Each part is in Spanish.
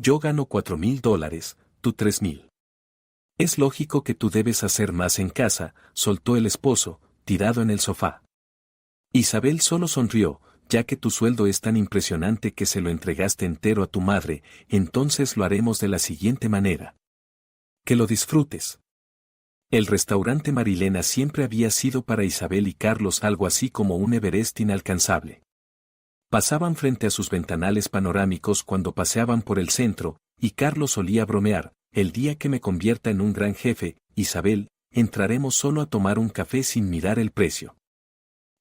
Yo gano $4,000, tú $3,000. Es lógico que tú debes hacer más en casa, soltó el esposo, tirado en el sofá. Isabel solo sonrió, ya que tu sueldo es tan impresionante que se lo entregaste entero a tu madre, entonces lo haremos de la siguiente manera. Que lo disfrutes. El restaurante Marilena siempre había sido para Isabel y Carlos algo así como un Everest inalcanzable. Pasaban frente a sus ventanales panorámicos cuando paseaban por el centro, y Carlos solía bromear: el día que me convierta en un gran jefe, Isabel, entraremos solo a tomar un café sin mirar el precio.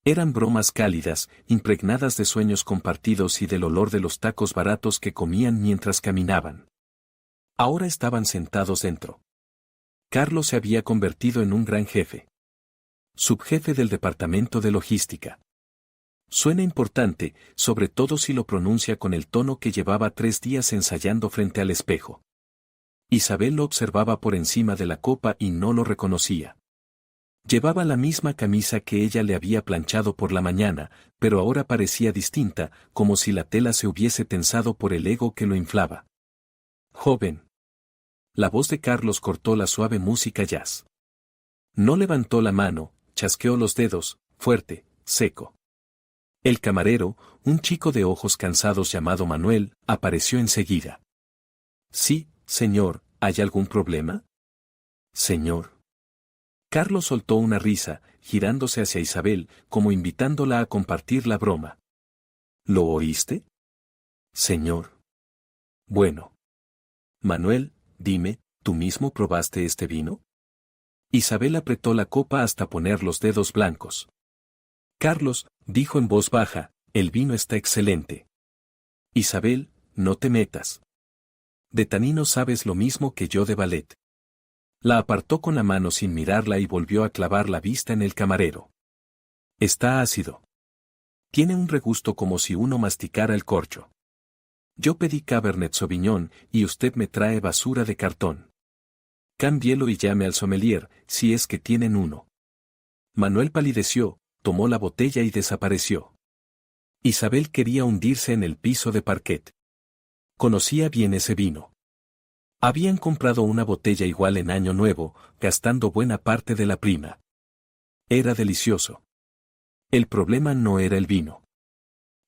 Eran bromas cálidas, impregnadas de sueños compartidos y del olor de los tacos baratos que comían mientras caminaban. Ahora estaban sentados dentro. Carlos se había convertido en un gran jefe. Subjefe del departamento de logística. Suena importante, sobre todo si lo pronuncia con el tono que llevaba 3 días ensayando frente al espejo. Isabel lo observaba por encima de la copa y no lo reconocía. Llevaba la misma camisa que ella le había planchado por la mañana, pero ahora parecía distinta, como si la tela se hubiese tensado por el ego que lo inflaba. Joven. La voz de Carlos cortó la suave música jazz. No levantó la mano, chasqueó los dedos, fuerte, seco. El camarero, un chico de ojos cansados llamado Manuel, apareció enseguida. Sí, señor, ¿hay algún problema? Señor. Carlos soltó una risa, girándose hacia Isabel, como invitándola a compartir la broma. ¿Lo oíste? Señor. Bueno. Manuel, dime, ¿tú mismo probaste este vino? Isabel apretó la copa hasta poner los dedos blancos. Carlos, dijo en voz baja, el vino está excelente. Isabel, no te metas. De tanino sabes lo mismo que yo de ballet. La apartó con la mano sin mirarla y volvió a clavar la vista en el camarero. Está ácido. Tiene un regusto como si uno masticara el corcho. Yo pedí Cabernet Sauvignon y usted me trae basura de cartón. Cámbielo y llame al sommelier, si es que tienen uno. Manuel palideció, tomó la botella y desapareció. Isabel quería hundirse en el piso de parquet. Conocía bien ese vino. Habían comprado una botella igual en Año Nuevo, gastando buena parte de la prima. Era delicioso. El problema no era el vino.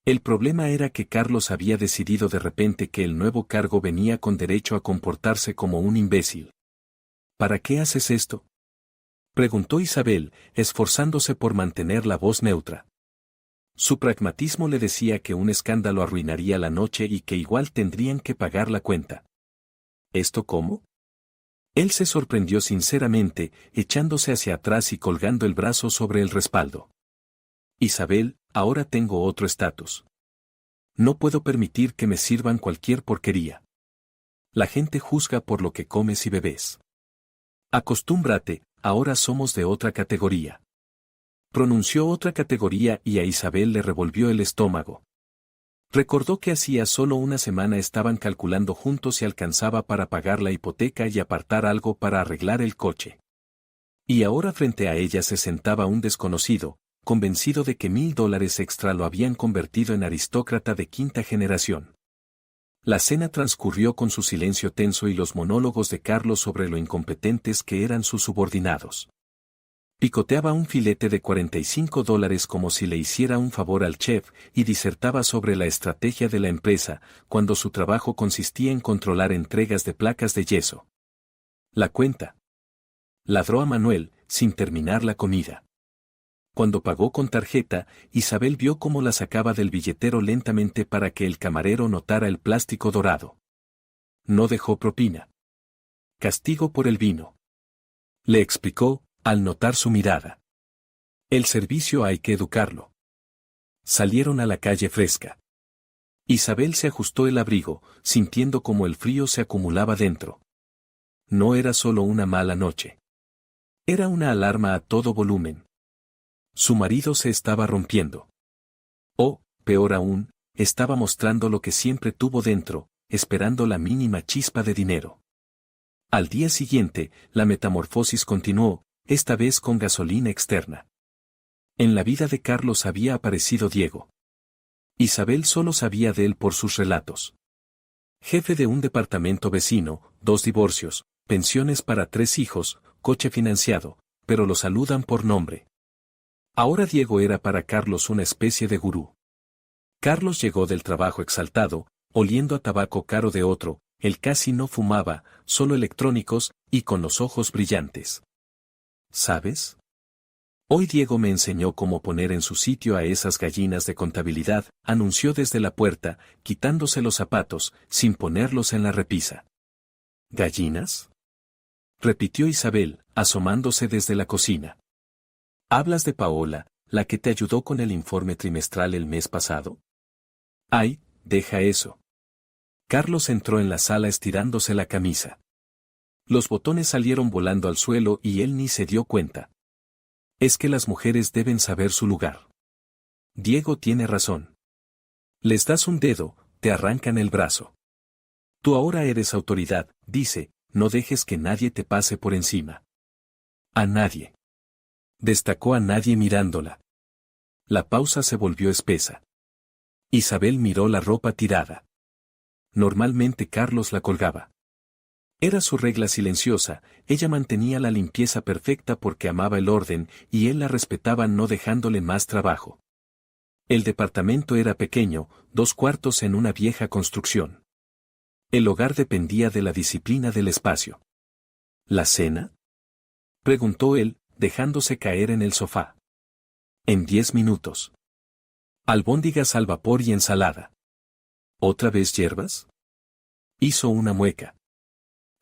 El problema era que Carlos había decidido de repente que el nuevo cargo venía con derecho a comportarse como un imbécil. ¿Para qué haces esto?, preguntó Isabel, esforzándose por mantener la voz neutra. Su pragmatismo le decía que un escándalo arruinaría la noche y que igual tendrían que pagar la cuenta. ¿Esto cómo? Él se sorprendió sinceramente, echándose hacia atrás y colgando el brazo sobre el respaldo. Isabel, ahora tengo otro estatus. No puedo permitir que me sirvan cualquier porquería. La gente juzga por lo que comes y bebes. Acostúmbrate, ahora somos de otra categoría. Pronunció otra categoría y a Isabel le revolvió el estómago. Recordó que hacía solo una semana estaban calculando juntos si alcanzaba para pagar la hipoteca y apartar algo para arreglar el coche. Y ahora frente a ella se sentaba un desconocido, convencido de que $1,000 extra lo habían convertido en aristócrata de 5ª generación. La cena transcurrió con su silencio tenso y los monólogos de Carlos sobre lo incompetentes que eran sus subordinados. Picoteaba un filete de $45 como si le hiciera un favor al chef y disertaba sobre la estrategia de la empresa, cuando su trabajo consistía en controlar entregas de placas de yeso. La cuenta. Ladró a Manuel, sin terminar la comida. Cuando pagó con tarjeta, Isabel vio cómo la sacaba del billetero lentamente para que el camarero notara el plástico dorado. No dejó propina. Castigo por el vino. Le explicó, al notar su mirada. El servicio hay que educarlo. Salieron a la calle fresca. Isabel se ajustó el abrigo, sintiendo como el frío se acumulaba dentro. No era solo una mala noche. Era una alarma a todo volumen. Su marido se estaba rompiendo. O, peor aún, estaba mostrando lo que siempre tuvo dentro, esperando la mínima chispa de dinero. Al día siguiente, la metamorfosis continuó, esta vez con gasolina externa. En la vida de Carlos había aparecido Diego. Isabel solo sabía de él por sus relatos. Jefe de un departamento vecino, 2 divorcios, pensiones para 3 hijos, coche financiado, pero lo saludan por nombre. Ahora Diego era para Carlos una especie de gurú. Carlos llegó del trabajo exaltado, oliendo a tabaco caro de otro, él casi no fumaba, solo electrónicos, y con los ojos brillantes. ¿Sabes? Hoy Diego me enseñó cómo poner en su sitio a esas gallinas de contabilidad, anunció desde la puerta, quitándose los zapatos, sin ponerlos en la repisa. ¿Gallinas? Repitió Isabel, asomándose desde la cocina. ¿Hablas de Paola, la que te ayudó con el informe trimestral el mes pasado? Ay, deja eso. Carlos entró en la sala estirándose la camisa. Los botones salieron volando al suelo y él ni se dio cuenta. Es que las mujeres deben saber su lugar. Diego tiene razón. Les das un dedo, te arrancan el brazo. Tú ahora eres autoridad, dice, no dejes que nadie te pase por encima. A nadie. Destacó a nadie mirándola. La pausa se volvió espesa. Isabel miró la ropa tirada. Normalmente Carlos la colgaba. Era su regla silenciosa, ella mantenía la limpieza perfecta porque amaba el orden y él la respetaba no dejándole más trabajo. El departamento era pequeño, 2 cuartos en una vieja construcción. El hogar dependía de la disciplina del espacio. ¿La cena? Preguntó él, dejándose caer en el sofá. En 10 minutos. Albóndigas al vapor y ensalada. ¿Otra vez hierbas? Hizo una mueca.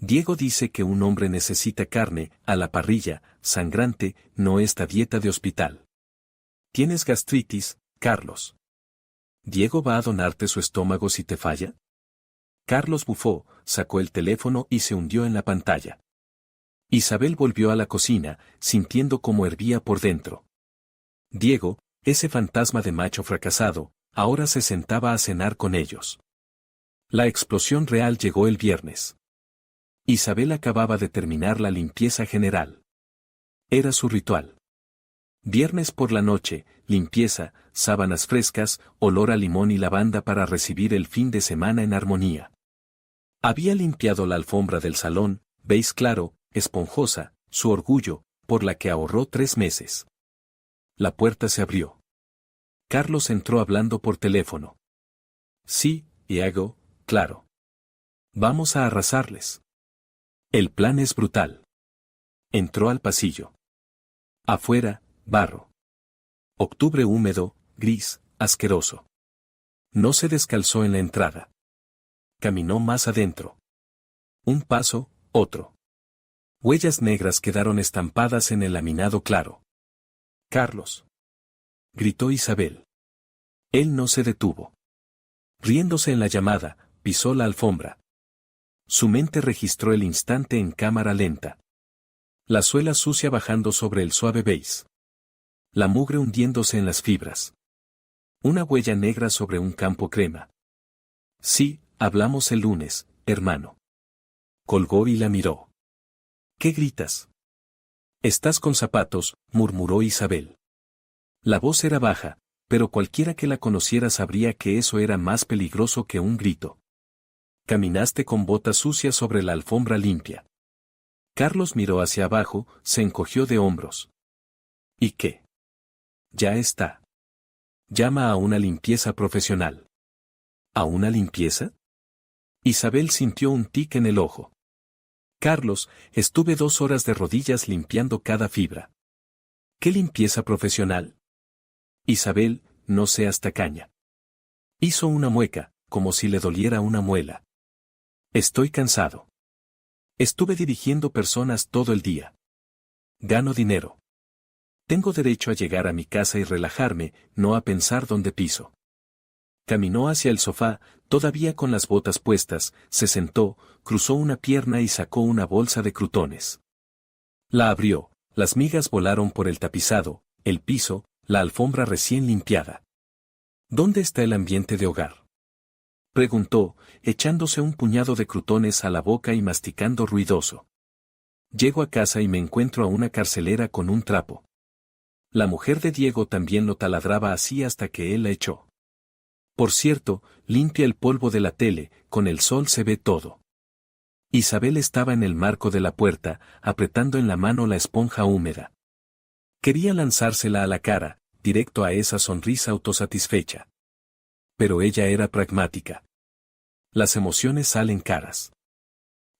Diego dice que un hombre necesita carne, a la parrilla, sangrante, no esta dieta de hospital. ¿Tienes gastritis, Carlos? ¿Diego va a donarte su estómago si te falla? Carlos bufó, sacó el teléfono y se hundió en la pantalla. Isabel volvió a la cocina, sintiendo cómo hervía por dentro. Diego, ese fantasma de macho fracasado, ahora se sentaba a cenar con ellos. La explosión real llegó el viernes. Isabel acababa de terminar la limpieza general. Era su ritual. Viernes por la noche, limpieza, sábanas frescas, olor a limón y lavanda para recibir el fin de semana en armonía. Había limpiado la alfombra del salón, beige claro, esponjosa, su orgullo, por la que ahorró 3 meses. La puerta se abrió. Carlos entró hablando por teléfono. Sí, Diego, claro. Vamos a arrasarles. El plan es brutal. Entró al pasillo. Afuera, barro. Octubre húmedo, gris, asqueroso. No se descalzó en la entrada. Caminó más adentro. Un paso, otro. Huellas negras quedaron estampadas en el laminado claro. Carlos. Gritó Isabel. Él no se detuvo. Riéndose en la llamada, pisó la alfombra. Su mente registró el instante en cámara lenta. La suela sucia bajando sobre el suave beige. La mugre hundiéndose en las fibras. Una huella negra sobre un campo crema. Sí, hablamos el lunes, hermano. Colgó y la miró. ¿Qué gritas? Estás con zapatos, murmuró Isabel. La voz era baja, pero cualquiera que la conociera sabría que eso era más peligroso que un grito. Caminaste con botas sucias sobre la alfombra limpia. Carlos miró hacia abajo, se encogió de hombros. ¿Y qué? Ya está. Llama a una limpieza profesional. ¿A una limpieza? Isabel sintió un tic en el ojo. Carlos, estuve 2 horas de rodillas limpiando cada fibra. ¿Qué limpieza profesional? Isabel, no seas tacaña. Hizo una mueca, como si le doliera una muela. Estoy cansado. Estuve dirigiendo personas todo el día. Gano dinero. Tengo derecho a llegar a mi casa y relajarme, no a pensar dónde piso. Caminó hacia el sofá, todavía con las botas puestas, se sentó, cruzó una pierna y sacó una bolsa de crutones. La abrió, las migas volaron por el tapizado, el piso, la alfombra recién limpiada. ¿Dónde está el ambiente de hogar? Preguntó, echándose un puñado de crutones a la boca y masticando ruidoso. Llego a casa y me encuentro a una carcelera con un trapo. La mujer de Diego también lo taladraba así hasta que él la echó. Por cierto, limpia el polvo de la tele, con el sol se ve todo. Isabel estaba en el marco de la puerta, apretando en la mano la esponja húmeda. Quería lanzársela a la cara, directo a esa sonrisa autosatisfecha. Pero ella era pragmática. Las emociones salen caras.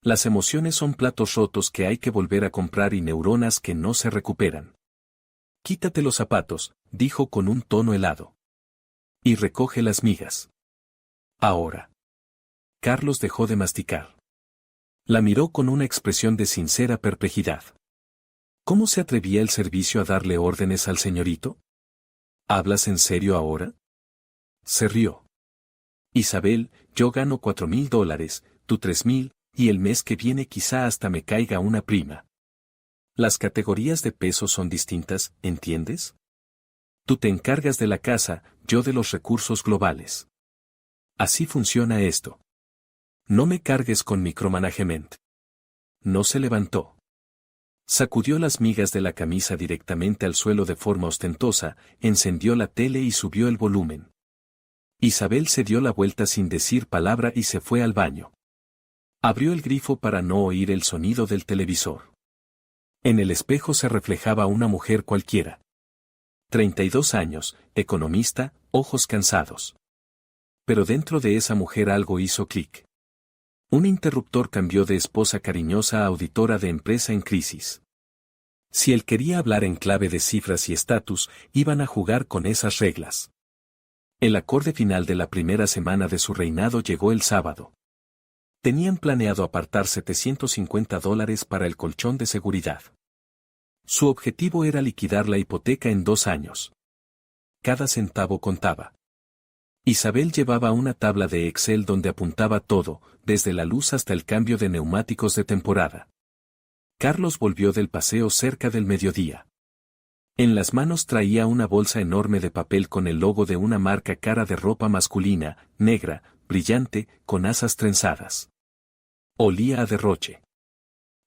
Las emociones son platos rotos que hay que volver a comprar y neuronas que no se recuperan. Quítate los zapatos, dijo con un tono helado. Y recoge las migas. Ahora. Carlos dejó de masticar. La miró con una expresión de sincera perplejidad. ¿Cómo se atrevía el servicio a darle órdenes al señorito? ¿Hablas en serio ahora? Se rió. Isabel, yo gano $4,000, tú 3,000, y el mes que viene quizá hasta me caiga una prima. Las categorías de peso son distintas, ¿entiendes? Tú te encargas de la casa, yo de los recursos globales. Así funciona esto. No me cargues con micromanagement. No se levantó. Sacudió las migas de la camisa directamente al suelo de forma ostentosa, encendió la tele y subió el volumen. Isabel se dio la vuelta sin decir palabra y se fue al baño. Abrió el grifo para no oír el sonido del televisor. En el espejo se reflejaba una mujer cualquiera. 32 años, economista, ojos cansados. Pero dentro de esa mujer algo hizo clic. Un interruptor cambió de esposa cariñosa a auditora de empresa en crisis. Si él quería hablar en clave de cifras y estatus, iban a jugar con esas reglas. El acorde final de la primera semana de su reinado llegó el sábado. Tenían planeado apartar $750 para el colchón de seguridad. Su objetivo era liquidar la hipoteca en 2 años. Cada centavo contaba. Isabel llevaba una tabla de Excel donde apuntaba todo, desde la luz hasta el cambio de neumáticos de temporada. Carlos volvió del paseo cerca del mediodía. En las manos traía una bolsa enorme de papel con el logo de una marca cara de ropa masculina, negra, brillante, con asas trenzadas. Olía a derroche.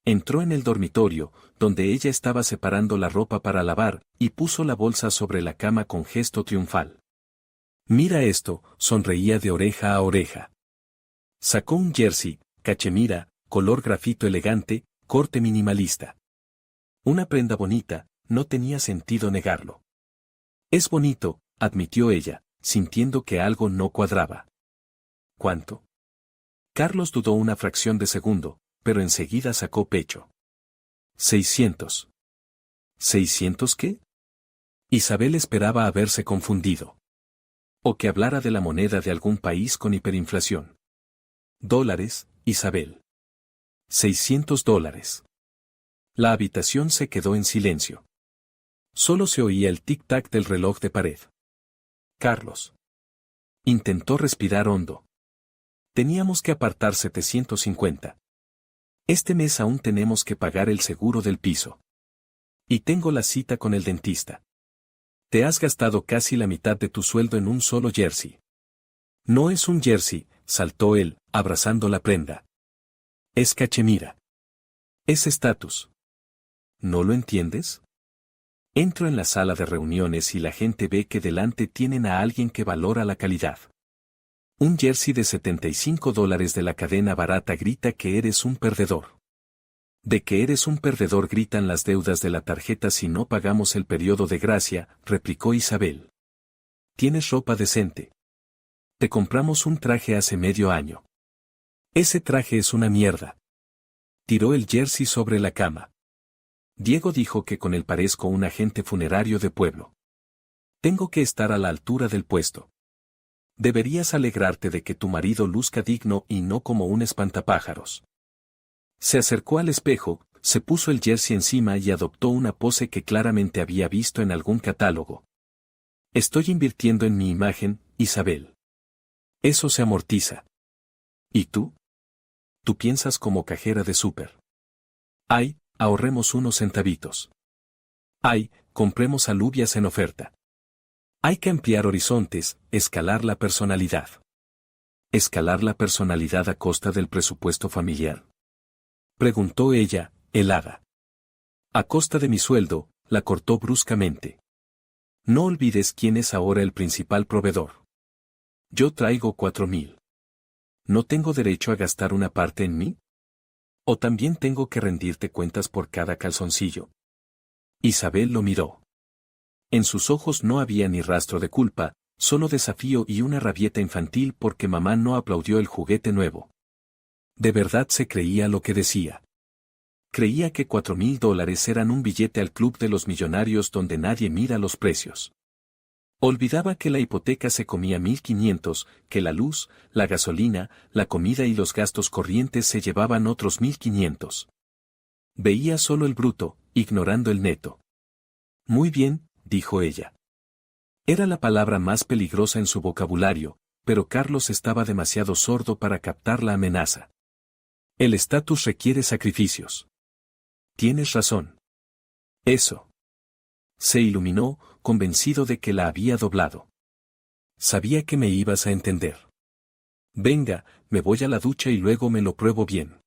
Entró en el dormitorio, donde ella estaba separando la ropa para lavar, y puso la bolsa sobre la cama con gesto triunfal. Mira esto, sonreía de oreja a oreja. Sacó un jersey, cachemira, color grafito elegante, corte minimalista. Una prenda bonita, no tenía sentido negarlo. Es bonito, admitió ella, sintiendo que algo no cuadraba. ¿Cuánto? Carlos dudó una fracción de segundo, pero enseguida sacó pecho. 600. ¿600 qué? Isabel esperaba haberse confundido. O que hablara de la moneda de algún país con hiperinflación. Dólares, Isabel. $600. La habitación se quedó en silencio. Solo se oía el tic-tac del reloj de pared. Carlos. Intentó respirar hondo. Teníamos que apartar 750. Este mes aún tenemos que pagar el seguro del piso. Y tengo la cita con el dentista. Te has gastado casi la mitad de tu sueldo en un solo jersey. No es un jersey, saltó él, abrazando la prenda. Es cachemira. Es estatus. ¿No lo entiendes? Entro en la sala de reuniones y la gente ve que delante tienen a alguien que valora la calidad. Un jersey de $75 de la cadena barata grita que eres un perdedor. De que eres un perdedor gritan las deudas de la tarjeta si no pagamos el periodo de gracia, replicó Isabel. Tienes ropa decente. Te compramos un traje hace medio año. Ese traje es una mierda. Tiró el jersey sobre la cama. Diego dijo que con él parezco un agente funerario de pueblo. Tengo que estar a la altura del puesto. Deberías alegrarte de que tu marido luzca digno y no como un espantapájaros. Se acercó al espejo, se puso el jersey encima y adoptó una pose que claramente había visto en algún catálogo. Estoy invirtiendo en mi imagen, Isabel. Eso se amortiza. ¿Y tú? Tú piensas como cajera de súper. Ay, ahorremos unos centavitos. Ay, compremos alubias en oferta. Hay que ampliar horizontes, escalar la personalidad. ¿Escalar la personalidad a costa del presupuesto familiar? Preguntó ella, helada. A costa de mi sueldo, la cortó bruscamente. No olvides quién es ahora el principal proveedor. Yo traigo 4.000. ¿No tengo derecho a gastar una parte en mí? ¿O también tengo que rendirte cuentas por cada calzoncillo? Isabel lo miró. En sus ojos no había ni rastro de culpa, solo desafío y una rabieta infantil porque mamá no aplaudió el juguete nuevo. De verdad se creía lo que decía. Creía que $4.000 eran un billete al club de los millonarios donde nadie mira los precios. Olvidaba que la hipoteca se comía 1.500, que la luz, la gasolina, la comida y los gastos corrientes se llevaban otros 1.500. Veía solo el bruto, ignorando el neto. Muy bien, dijo ella. Era la palabra más peligrosa en su vocabulario, pero Carlos estaba demasiado sordo para captar la amenaza. El estatus requiere sacrificios. Tienes razón. Eso. Se iluminó, convencido de que la había doblado. Sabía que me ibas a entender. Venga, me voy a la ducha y luego me lo pruebo bien.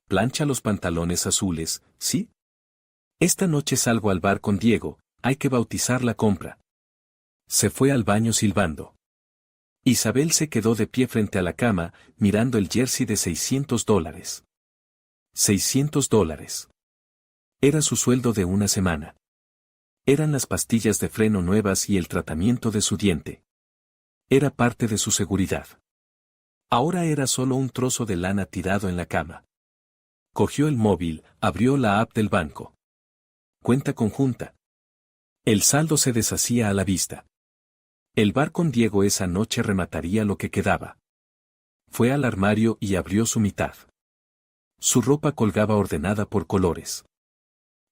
Plancha los pantalones azules, ¿sí? Esta noche salgo al bar con Diego, hay que bautizar la compra. Se fue al baño silbando. Isabel se quedó de pie frente a la cama, mirando el jersey de $600. $600. Era su sueldo de una semana. Eran las pastillas de freno nuevas y el tratamiento de su diente. Era parte de su seguridad. Ahora era solo un trozo de lana tirado en la cama. Cogió el móvil, abrió la app del banco. Cuenta conjunta. El saldo se deshacía a la vista. El bar con Diego esa noche remataría lo que quedaba. Fue al armario y abrió su mitad. Su ropa colgaba ordenada por colores.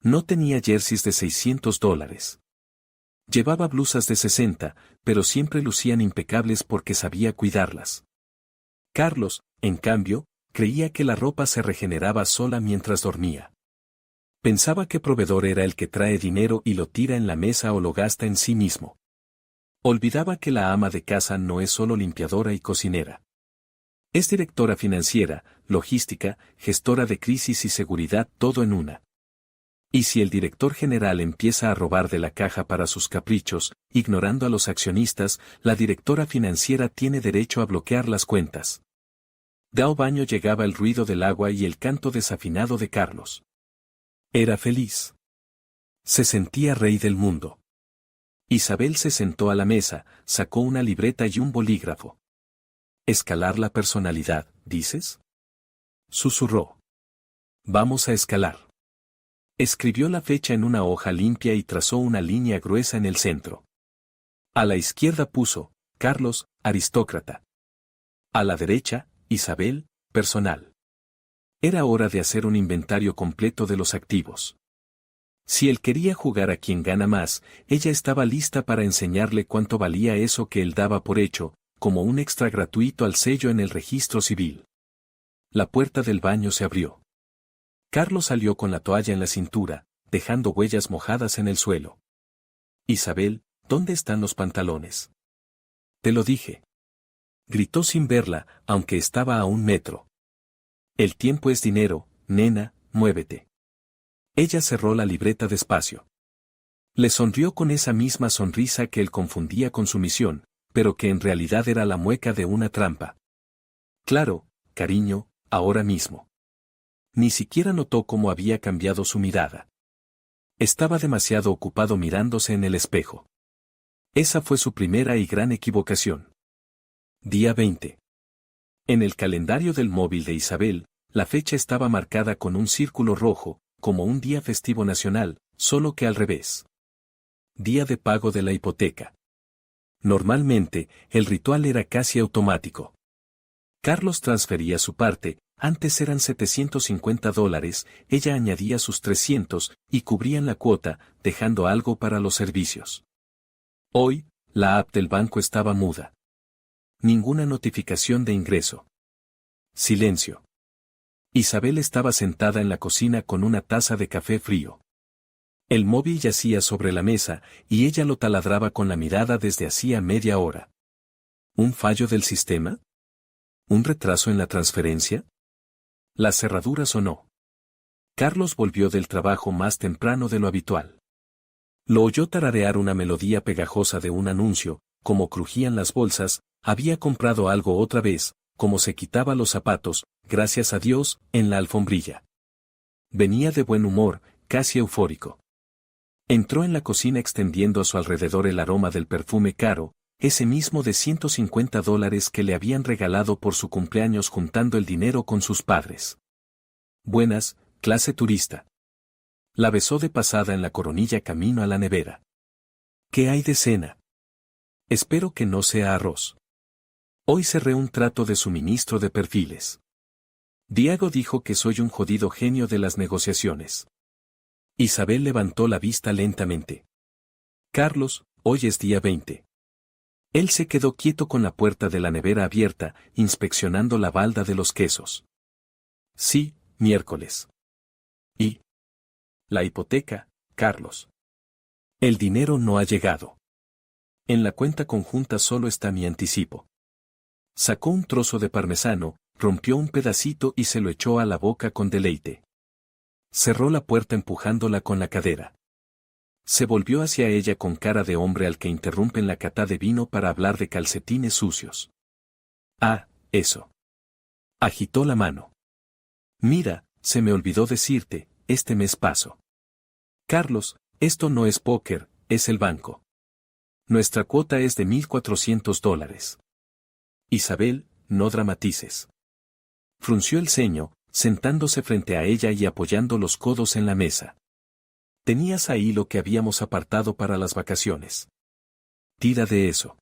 No tenía jerseys de $600. Llevaba blusas de 60, pero siempre lucían impecables porque sabía cuidarlas. Carlos, en cambio, creía que la ropa se regeneraba sola mientras dormía. Pensaba que proveedor era el que trae dinero y lo tira en la mesa o lo gasta en sí mismo. Olvidaba que la ama de casa no es solo limpiadora y cocinera. Es directora financiera, logística, gestora de crisis y seguridad, todo en una. Y si el director general empieza a robar de la caja para sus caprichos, ignorando a los accionistas, la directora financiera tiene derecho a bloquear las cuentas. Del baño llegaba el ruido del agua y el canto desafinado de Carlos. Era feliz. Se sentía rey del mundo. Isabel se sentó a la mesa, sacó una libreta y un bolígrafo. ¿Escalar la personalidad, dices? Susurró. Vamos a escalar. Escribió la fecha en una hoja limpia y trazó una línea gruesa en el centro. A la izquierda puso, Carlos, aristócrata. A la derecha, Isabel, personal. Era hora de hacer un inventario completo de los activos. Si él quería jugar a quien gana más, ella estaba lista para enseñarle cuánto valía eso que él daba por hecho, como un extra gratuito al sello en el registro civil. La puerta del baño se abrió. Carlos salió con la toalla en la cintura, dejando huellas mojadas en el suelo. Isabel, ¿dónde están los pantalones? Te lo dije. Gritó sin verla, aunque estaba a 1 metro. El tiempo es dinero, nena, muévete. Ella cerró la libreta despacio. Le sonrió con esa misma sonrisa que él confundía con sumisión, pero que en realidad era la mueca de una trampa. Claro, cariño, ahora mismo. Ni siquiera notó cómo había cambiado su mirada. Estaba demasiado ocupado mirándose en el espejo. Esa fue su primera y gran equivocación. Día 20. En el calendario del móvil de Isabel, la fecha estaba marcada con un círculo rojo, como un día festivo nacional, solo que al revés. Día de pago de la hipoteca. Normalmente, el ritual era casi automático. Carlos transfería su parte, antes eran $750, ella añadía sus 300, y cubrían la cuota, dejando algo para los servicios. Hoy, la app del banco estaba muda. Ninguna notificación de ingreso. Silencio. Isabel estaba sentada en la cocina con una taza de café frío. El móvil yacía sobre la mesa, y ella lo taladraba con la mirada desde hacía media hora. ¿Un fallo del sistema? ¿Un retraso en la transferencia? La cerradura sonó. Carlos volvió del trabajo más temprano de lo habitual. Lo oyó tararear una melodía pegajosa de un anuncio, cómo crujían las bolsas, había comprado algo otra vez, cómo se quitaba los zapatos, gracias a Dios, en la alfombrilla. Venía de buen humor, casi eufórico. Entró en la cocina extendiendo a su alrededor el aroma del perfume caro, ese mismo de $150 que le habían regalado por su cumpleaños juntando el dinero con sus padres. Buenas, clase turista. La besó de pasada en la coronilla camino a la nevera. ¿Qué hay de cena? Espero que no sea arroz. Hoy cerré un trato de suministro de perfiles. Diego dijo que soy un jodido genio de las negociaciones. Isabel levantó la vista lentamente. Carlos, hoy es día 20. Él se quedó quieto con la puerta de la nevera abierta, inspeccionando la balda de los quesos. Sí, miércoles. ¿Y? La hipoteca, Carlos. El dinero no ha llegado. En la cuenta conjunta solo está mi anticipo. Sacó un trozo de parmesano, rompió un pedacito y se lo echó a la boca con deleite. Cerró la puerta empujándola con la cadera. Se volvió hacia ella con cara de hombre al que interrumpen la cata de vino para hablar de calcetines sucios. Ah, eso. Agitó la mano. Mira, se me olvidó decirte, este mes paso. Carlos, esto no es póker, es el banco. Nuestra cuota es de $1,400. Isabel, no dramatices. Frunció el ceño, sentándose frente a ella y apoyando los codos en la mesa. Tenías ahí lo que habíamos apartado para las vacaciones. Tira de eso.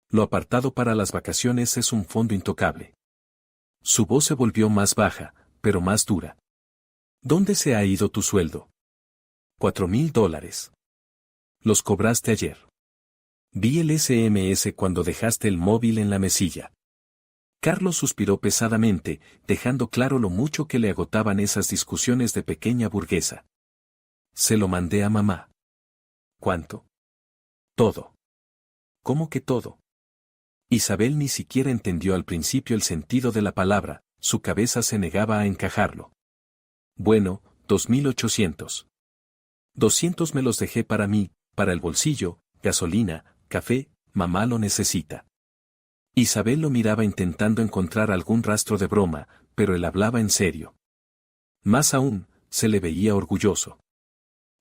Lo apartado para las vacaciones es un fondo intocable. Su voz se volvió más baja, pero más dura. ¿Dónde se ha ido tu sueldo? $4,000. Los cobraste ayer. Vi el SMS cuando dejaste el móvil en la mesilla. Carlos suspiró pesadamente, dejando claro lo mucho que le agotaban esas discusiones de pequeña burguesa. Se lo mandé a mamá. ¿Cuánto? Todo. ¿Cómo que todo? Isabel ni siquiera entendió al principio el sentido de la palabra, su cabeza se negaba a encajarlo. Bueno, 2,800. 200 me los dejé para mí, para el bolsillo, gasolina, café, mamá lo necesita. Isabel lo miraba intentando encontrar algún rastro de broma, pero él hablaba en serio. Más aún, se le veía orgulloso.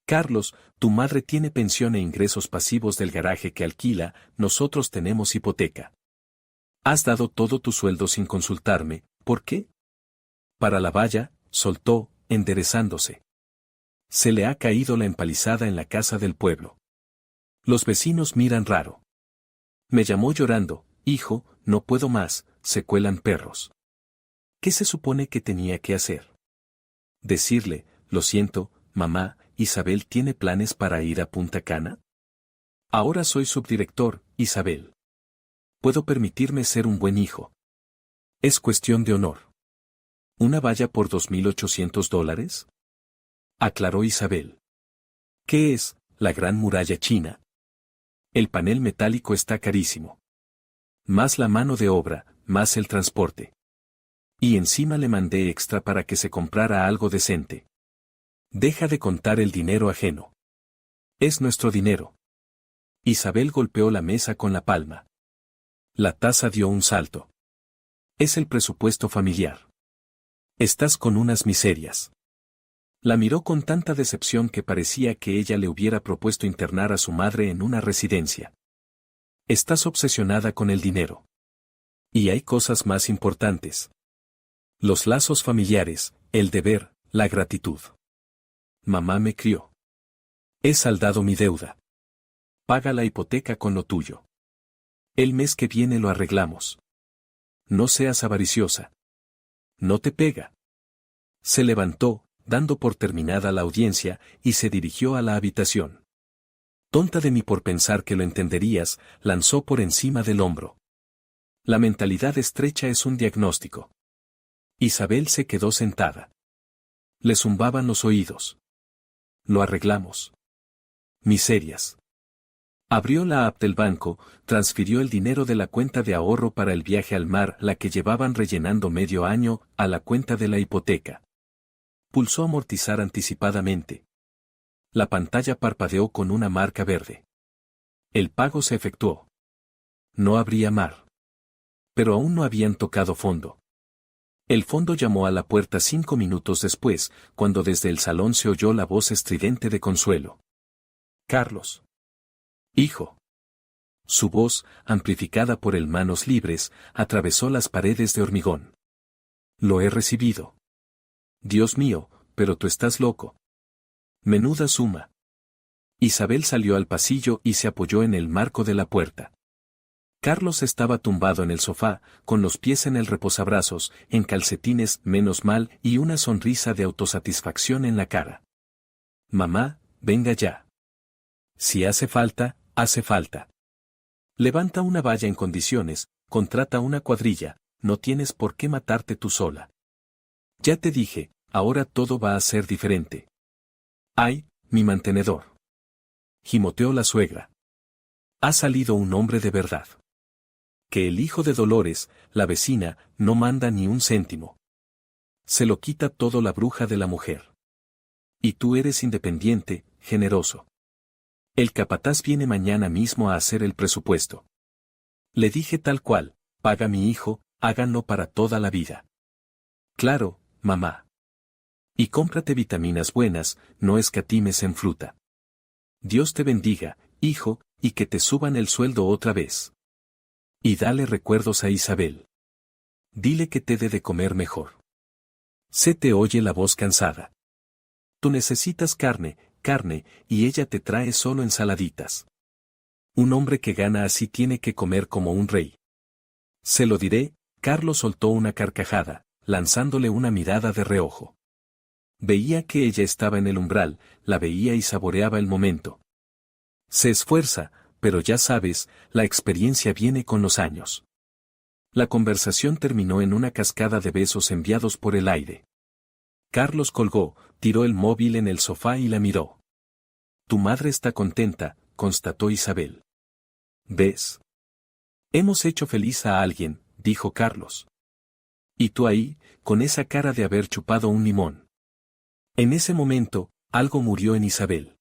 Carlos, tu madre tiene pensión e ingresos pasivos del garaje que alquila, nosotros tenemos hipoteca. Has dado todo tu sueldo sin consultarme, ¿por qué? Para la valla, soltó, enderezándose. Se le ha caído la empalizada en la casa del pueblo. Los vecinos miran raro. Me llamó llorando, hijo, no puedo más, se cuelan perros. ¿Qué se supone que tenía que hacer? Decirle, lo siento, mamá, Isabel tiene planes para ir a Punta Cana. Ahora soy subdirector, Isabel. Puedo permitirme ser un buen hijo. Es cuestión de honor. ¿Una valla por $2,800? Aclaró Isabel. ¿Qué es, la Gran Muralla China? El panel metálico está carísimo. Más la mano de obra, más el transporte. Y encima le mandé extra para que se comprara algo decente. Deja de contar el dinero ajeno. Es nuestro dinero. Isabel golpeó la mesa con la palma. La taza dio un salto. Es el presupuesto familiar. Estás con unas miserias. La miró con tanta decepción que parecía que ella le hubiera propuesto internar a su madre en una residencia. Estás obsesionada con el dinero. Y hay cosas más importantes. Los lazos familiares, el deber, la gratitud. Mamá me crió. He saldado mi deuda. Paga la hipoteca con lo tuyo. El mes que viene lo arreglamos. No seas avariciosa. No te pega. Se levantó, dando por terminada la audiencia, y se dirigió a la habitación. Tonta de mí por pensar que lo entenderías, lanzó por encima del hombro. La mentalidad estrecha es un diagnóstico. Isabel se quedó sentada. Le zumbaban los oídos. Lo arreglamos. Miserias. Abrió la app del banco, transfirió el dinero de la cuenta de ahorro para el viaje al mar, la que llevaban rellenando medio año, a la cuenta de la hipoteca. Pulsó amortizar anticipadamente. La pantalla parpadeó con una marca verde. El pago se efectuó. no habría mar. Pero aún no habían tocado fondo. El fondo llamó a la puerta 5 minutos después, cuando desde el salón se oyó la voz estridente de Consuelo. Carlos. Hijo. Su voz, amplificada por el manos libres, atravesó las paredes de hormigón. Lo he recibido. Dios mío, pero tú estás loco. Menuda suma. Isabel salió al pasillo y se apoyó en el marco de la puerta. Carlos estaba tumbado en el sofá, con los pies en el reposabrazos, en calcetines, menos mal, y una sonrisa de autosatisfacción en la cara. Mamá, venga ya. Si hace falta, hace falta. Levanta una valla en condiciones, contrata una cuadrilla, no tienes por qué matarte tú sola. Ya te dije, ahora todo va a ser diferente. Ay, mi mantenedor. Gimoteó la suegra. Ha salido un hombre de verdad. Que el hijo de Dolores, la vecina, no manda ni un céntimo. Se lo quita todo la bruja de la mujer. Y tú eres independiente, generoso. El capataz viene mañana mismo a hacer el presupuesto. Le dije tal cual, paga mi hijo, háganlo para toda la vida. Claro, mamá. Y cómprate vitaminas buenas, no escatimes en fruta. Dios te bendiga, hijo, y que te suban el sueldo otra vez. Y dale recuerdos a Isabel. Dile que te dé de comer mejor. Se te oye la voz cansada. Tú necesitas carne, y ella te trae solo ensaladitas. Un hombre que gana así tiene que comer como un rey. Se lo diré, Carlos soltó una carcajada, lanzándole una mirada de reojo. Veía que ella estaba en el umbral, la veía y saboreaba el momento. Se esfuerza, pero ya sabes, la experiencia viene con los años. La conversación terminó en una cascada de besos enviados por el aire. Carlos colgó, tiró el móvil en el sofá y la miró. Tu madre está contenta, constató Isabel. ¿Ves? Hemos hecho feliz a alguien, dijo Carlos. Y tú ahí, con esa cara de haber chupado un limón. En ese momento, algo murió en Isabel.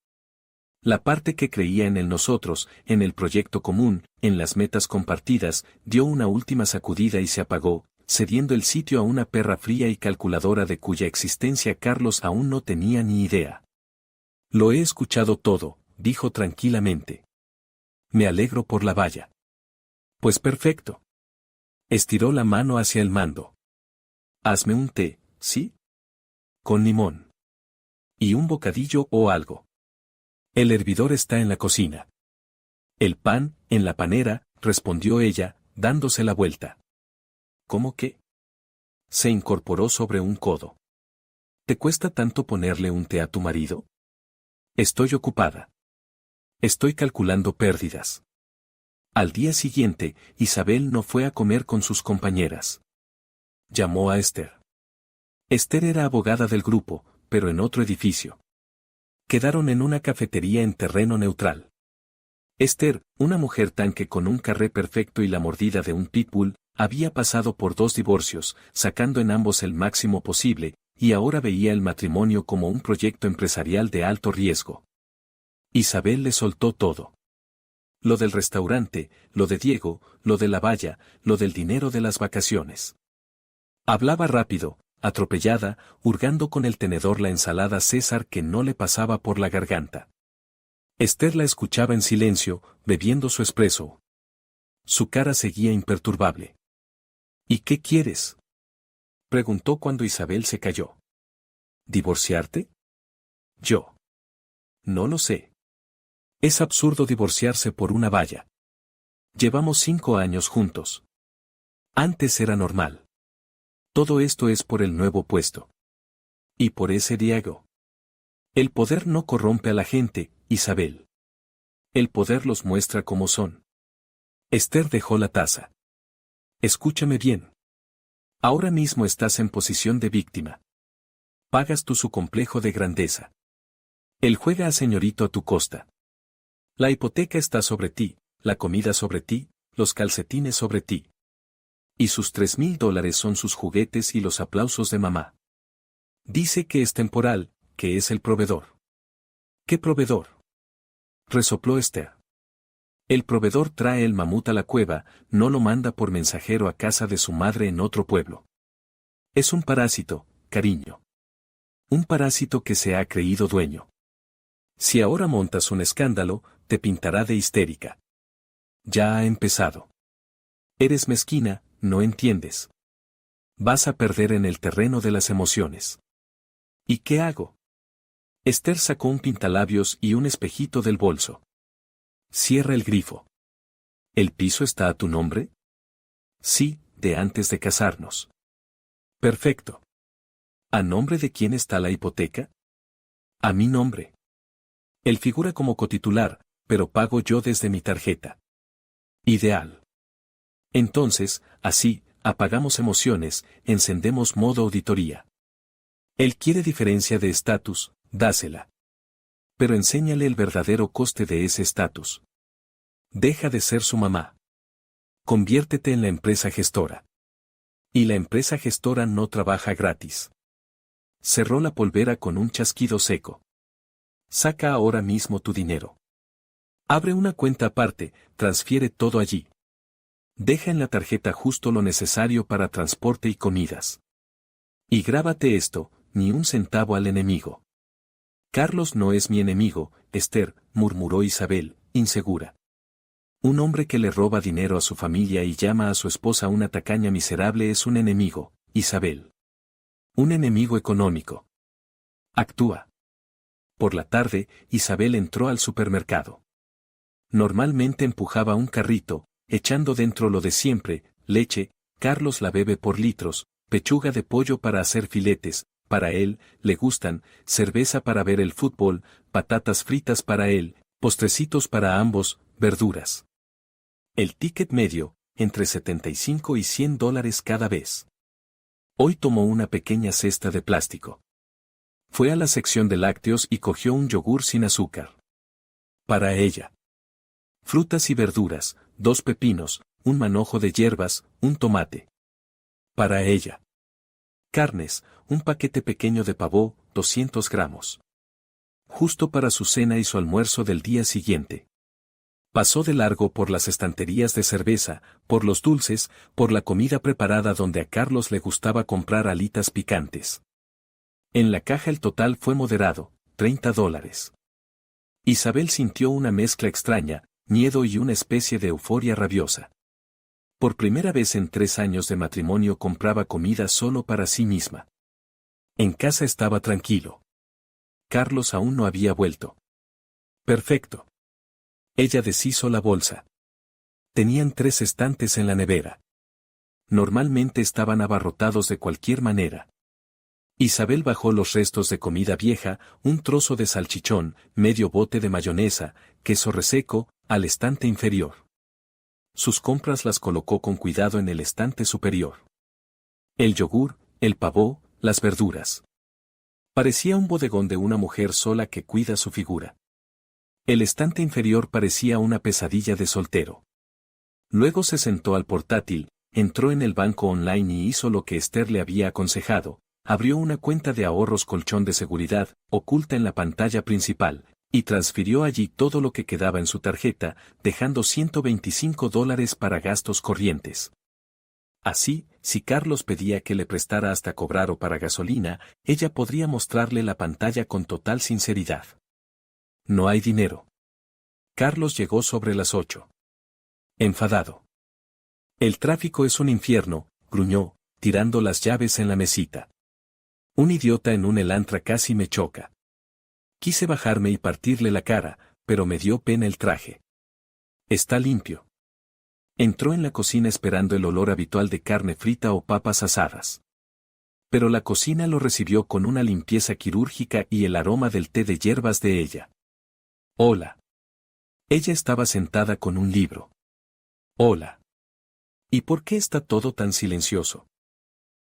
La parte que creía en el nosotros, en el proyecto común, en las metas compartidas, dio una última sacudida y se apagó, cediendo el sitio a una perra fría y calculadora de cuya existencia Carlos aún no tenía ni idea. Lo he escuchado todo, dijo tranquilamente. Me alegro por la valla. Pues perfecto. Estiró la mano hacia el mando. Hazme un té, ¿sí? Con limón. Y un bocadillo o algo. El hervidor está en la cocina. El pan, en la panera, respondió ella, dándose la vuelta. ¿Cómo qué? Se incorporó sobre un codo. ¿Te cuesta tanto ponerle un té a tu marido? Estoy ocupada. Estoy calculando pérdidas. Al día siguiente, Isabel no fue a comer con sus compañeras. Llamó a Esther. Esther era abogada del grupo, pero en otro edificio. Quedaron en una cafetería en terreno neutral. Esther, una mujer tanque con un carré perfecto y la mordida de un pitbull, había pasado por 2 divorcios, sacando en ambos el máximo posible, y ahora veía el matrimonio como un proyecto empresarial de alto riesgo. Isabel le soltó todo. Lo del restaurante, lo de Diego, lo de la valla, lo del dinero de las vacaciones. Hablaba rápido, atropellada, hurgando con el tenedor la ensalada César que no le pasaba por la garganta. Esther la escuchaba en silencio, bebiendo su espresso. Su cara seguía imperturbable. ¿Y qué quieres? Preguntó cuando Isabel se calló. ¿Divorciarte? Yo. No lo sé. Es absurdo divorciarse por una valla. Llevamos 5 años juntos. Antes era normal. Todo esto es por el nuevo puesto. Y por ese Diego. El poder no corrompe a la gente, Isabel. El poder los muestra como son. Esther dejó la taza. Escúchame bien. Ahora mismo estás en posición de víctima. Pagas tú su complejo de grandeza. Él juega a señorito a tu costa. La hipoteca está sobre ti, la comida sobre ti, los calcetines sobre ti. Y sus $3,000 son sus juguetes y los aplausos de mamá. Dice que es temporal, que es el proveedor. ¿Qué proveedor? Resopló Esther. El proveedor trae el mamut a la cueva, no lo manda por mensajero a casa de su madre en otro pueblo. Es un parásito, cariño. Un parásito que se ha creído dueño. Si ahora montas un escándalo, te pintará de histérica. Ya ha empezado. Eres mezquina, no entiendes. Vas a perder en el terreno de las emociones. ¿Y qué hago? Esther sacó un pintalabios y un espejito del bolso. Cierra el grifo. ¿El piso está a tu nombre? Sí, de antes de casarnos. Perfecto. ¿A nombre de quién está la hipoteca? A mi nombre. Él figura como cotitular, pero pago yo desde mi tarjeta. Ideal. Entonces, así, apagamos emociones, encendemos modo auditoría. Él quiere diferencia de estatus, dásela. Pero enséñale el verdadero coste de ese estatus. Deja de ser su mamá. Conviértete en la empresa gestora. Y la empresa gestora no trabaja gratis. Cerró la polvera con un chasquido seco. Saca ahora mismo tu dinero. Abre una cuenta aparte, transfiere todo allí. Deja en la tarjeta justo lo necesario para transporte y comidas. Y grábate esto, ni un centavo al enemigo. Carlos no es mi enemigo, Esther, murmuró Isabel, insegura. Un hombre que le roba dinero a su familia y llama a su esposa una tacaña miserable es un enemigo, Isabel. Un enemigo económico. Actúa. Por la tarde, Isabel entró al supermercado. Normalmente empujaba un carrito, echando dentro lo de siempre, leche, Carlos la bebe por litros, pechuga de pollo para hacer filetes, para él, le gustan, cerveza para ver el fútbol, patatas fritas para él, postrecitos para ambos, verduras. El ticket medio, entre 75 y $100 cada vez. Hoy tomó una pequeña cesta de plástico. Fue a la sección de lácteos y cogió un yogur sin azúcar. Para ella. Frutas y verduras, 2 pepinos, un manojo de hierbas, un tomate. Para ella. Carnes, un paquete pequeño de pavó, 200 gramos. Justo para su cena y su almuerzo del día siguiente. Pasó de largo por las estanterías de cerveza, por los dulces, por la comida preparada donde a Carlos le gustaba comprar alitas picantes. En la caja el total fue moderado, $30. Isabel sintió una mezcla extraña, miedo y una especie de euforia rabiosa. Por primera vez en 3 años de matrimonio compraba comida solo para sí misma. En casa estaba tranquilo. Carlos aún no había vuelto. Perfecto. Ella deshizo la bolsa. Tenían 3 estantes en la nevera. Normalmente estaban abarrotados de cualquier manera. Isabel bajó los restos de comida vieja, un trozo de salchichón, medio bote de mayonesa, queso reseco, al estante inferior. Sus compras las colocó con cuidado en el estante superior. El yogur, el pavó, las verduras. Parecía un bodegón de una mujer sola que cuida su figura. El estante inferior parecía una pesadilla de soltero. Luego se sentó al portátil, entró en el banco online y hizo lo que Esther le había aconsejado, abrió una cuenta de ahorros colchón de seguridad, oculta en la pantalla principal, y transfirió allí todo lo que quedaba en su tarjeta, dejando $125 para gastos corrientes. Así, si Carlos pedía que le prestara hasta cobrar o para gasolina, ella podría mostrarle la pantalla con total sinceridad. No hay dinero. Carlos llegó sobre las 8. Enfadado. El tráfico es un infierno, gruñó, tirando las llaves en la mesita. Un idiota en un Elantra casi me choca. Quise bajarme y partirle la cara, pero me dio pena el traje. Está limpio. Entró en la cocina esperando el olor habitual de carne frita o papas asadas. Pero la cocina lo recibió con una limpieza quirúrgica y el aroma del té de hierbas de ella. Hola. Ella estaba sentada con un libro. Hola. ¿Y por qué está todo tan silencioso?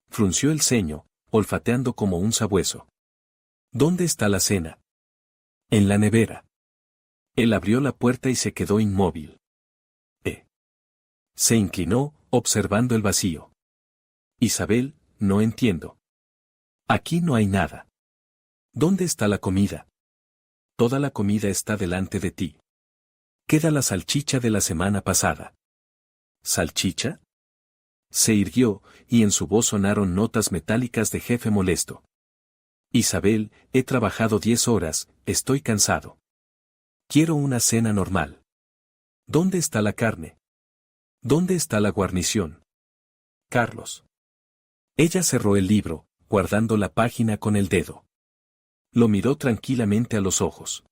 Frunció el ceño, olfateando como un sabueso. ¿Dónde está la cena? En la nevera. Él abrió la puerta y se quedó inmóvil. Se inclinó, observando el vacío. Isabel, no entiendo. Aquí no hay nada. ¿Dónde está la comida? Toda la comida está delante de ti. Queda la salchicha de la semana pasada. ¿Salchicha? Se irguió, y en su voz sonaron notas metálicas de jefe molesto. Isabel, he trabajado 10 horas, estoy cansado. Quiero una cena normal. ¿Dónde está la carne? ¿Dónde está la guarnición? Carlos. Ella cerró el libro, guardando la página con el dedo. Lo miró tranquilamente a los ojos.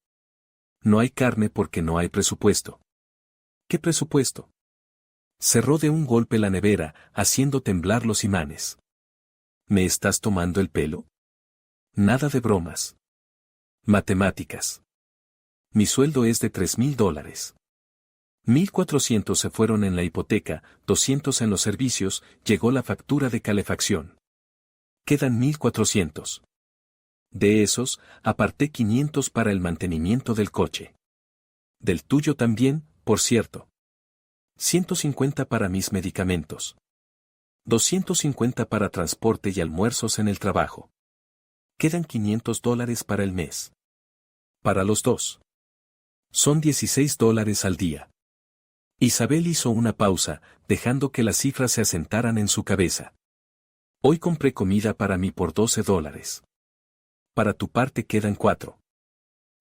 No hay carne porque no hay presupuesto. ¿Qué presupuesto? Cerró de un golpe la nevera, haciendo temblar los imanes. ¿Me estás tomando el pelo? Nada de bromas. Matemáticas. Mi sueldo es de $3,000. 1,400 se fueron en la hipoteca, 200 en los servicios, llegó la factura de calefacción. Quedan 1,400. De esos, aparté 500 para el mantenimiento del coche. Del tuyo también, por cierto. 150 para mis medicamentos. 250 para transporte y almuerzos en el trabajo. Quedan $500 para el mes. Para los dos. Son $16 al día. Isabel hizo una pausa, dejando que las cifras se asentaran en su cabeza. Hoy compré comida para mí por $12. Para tu parte quedan 4.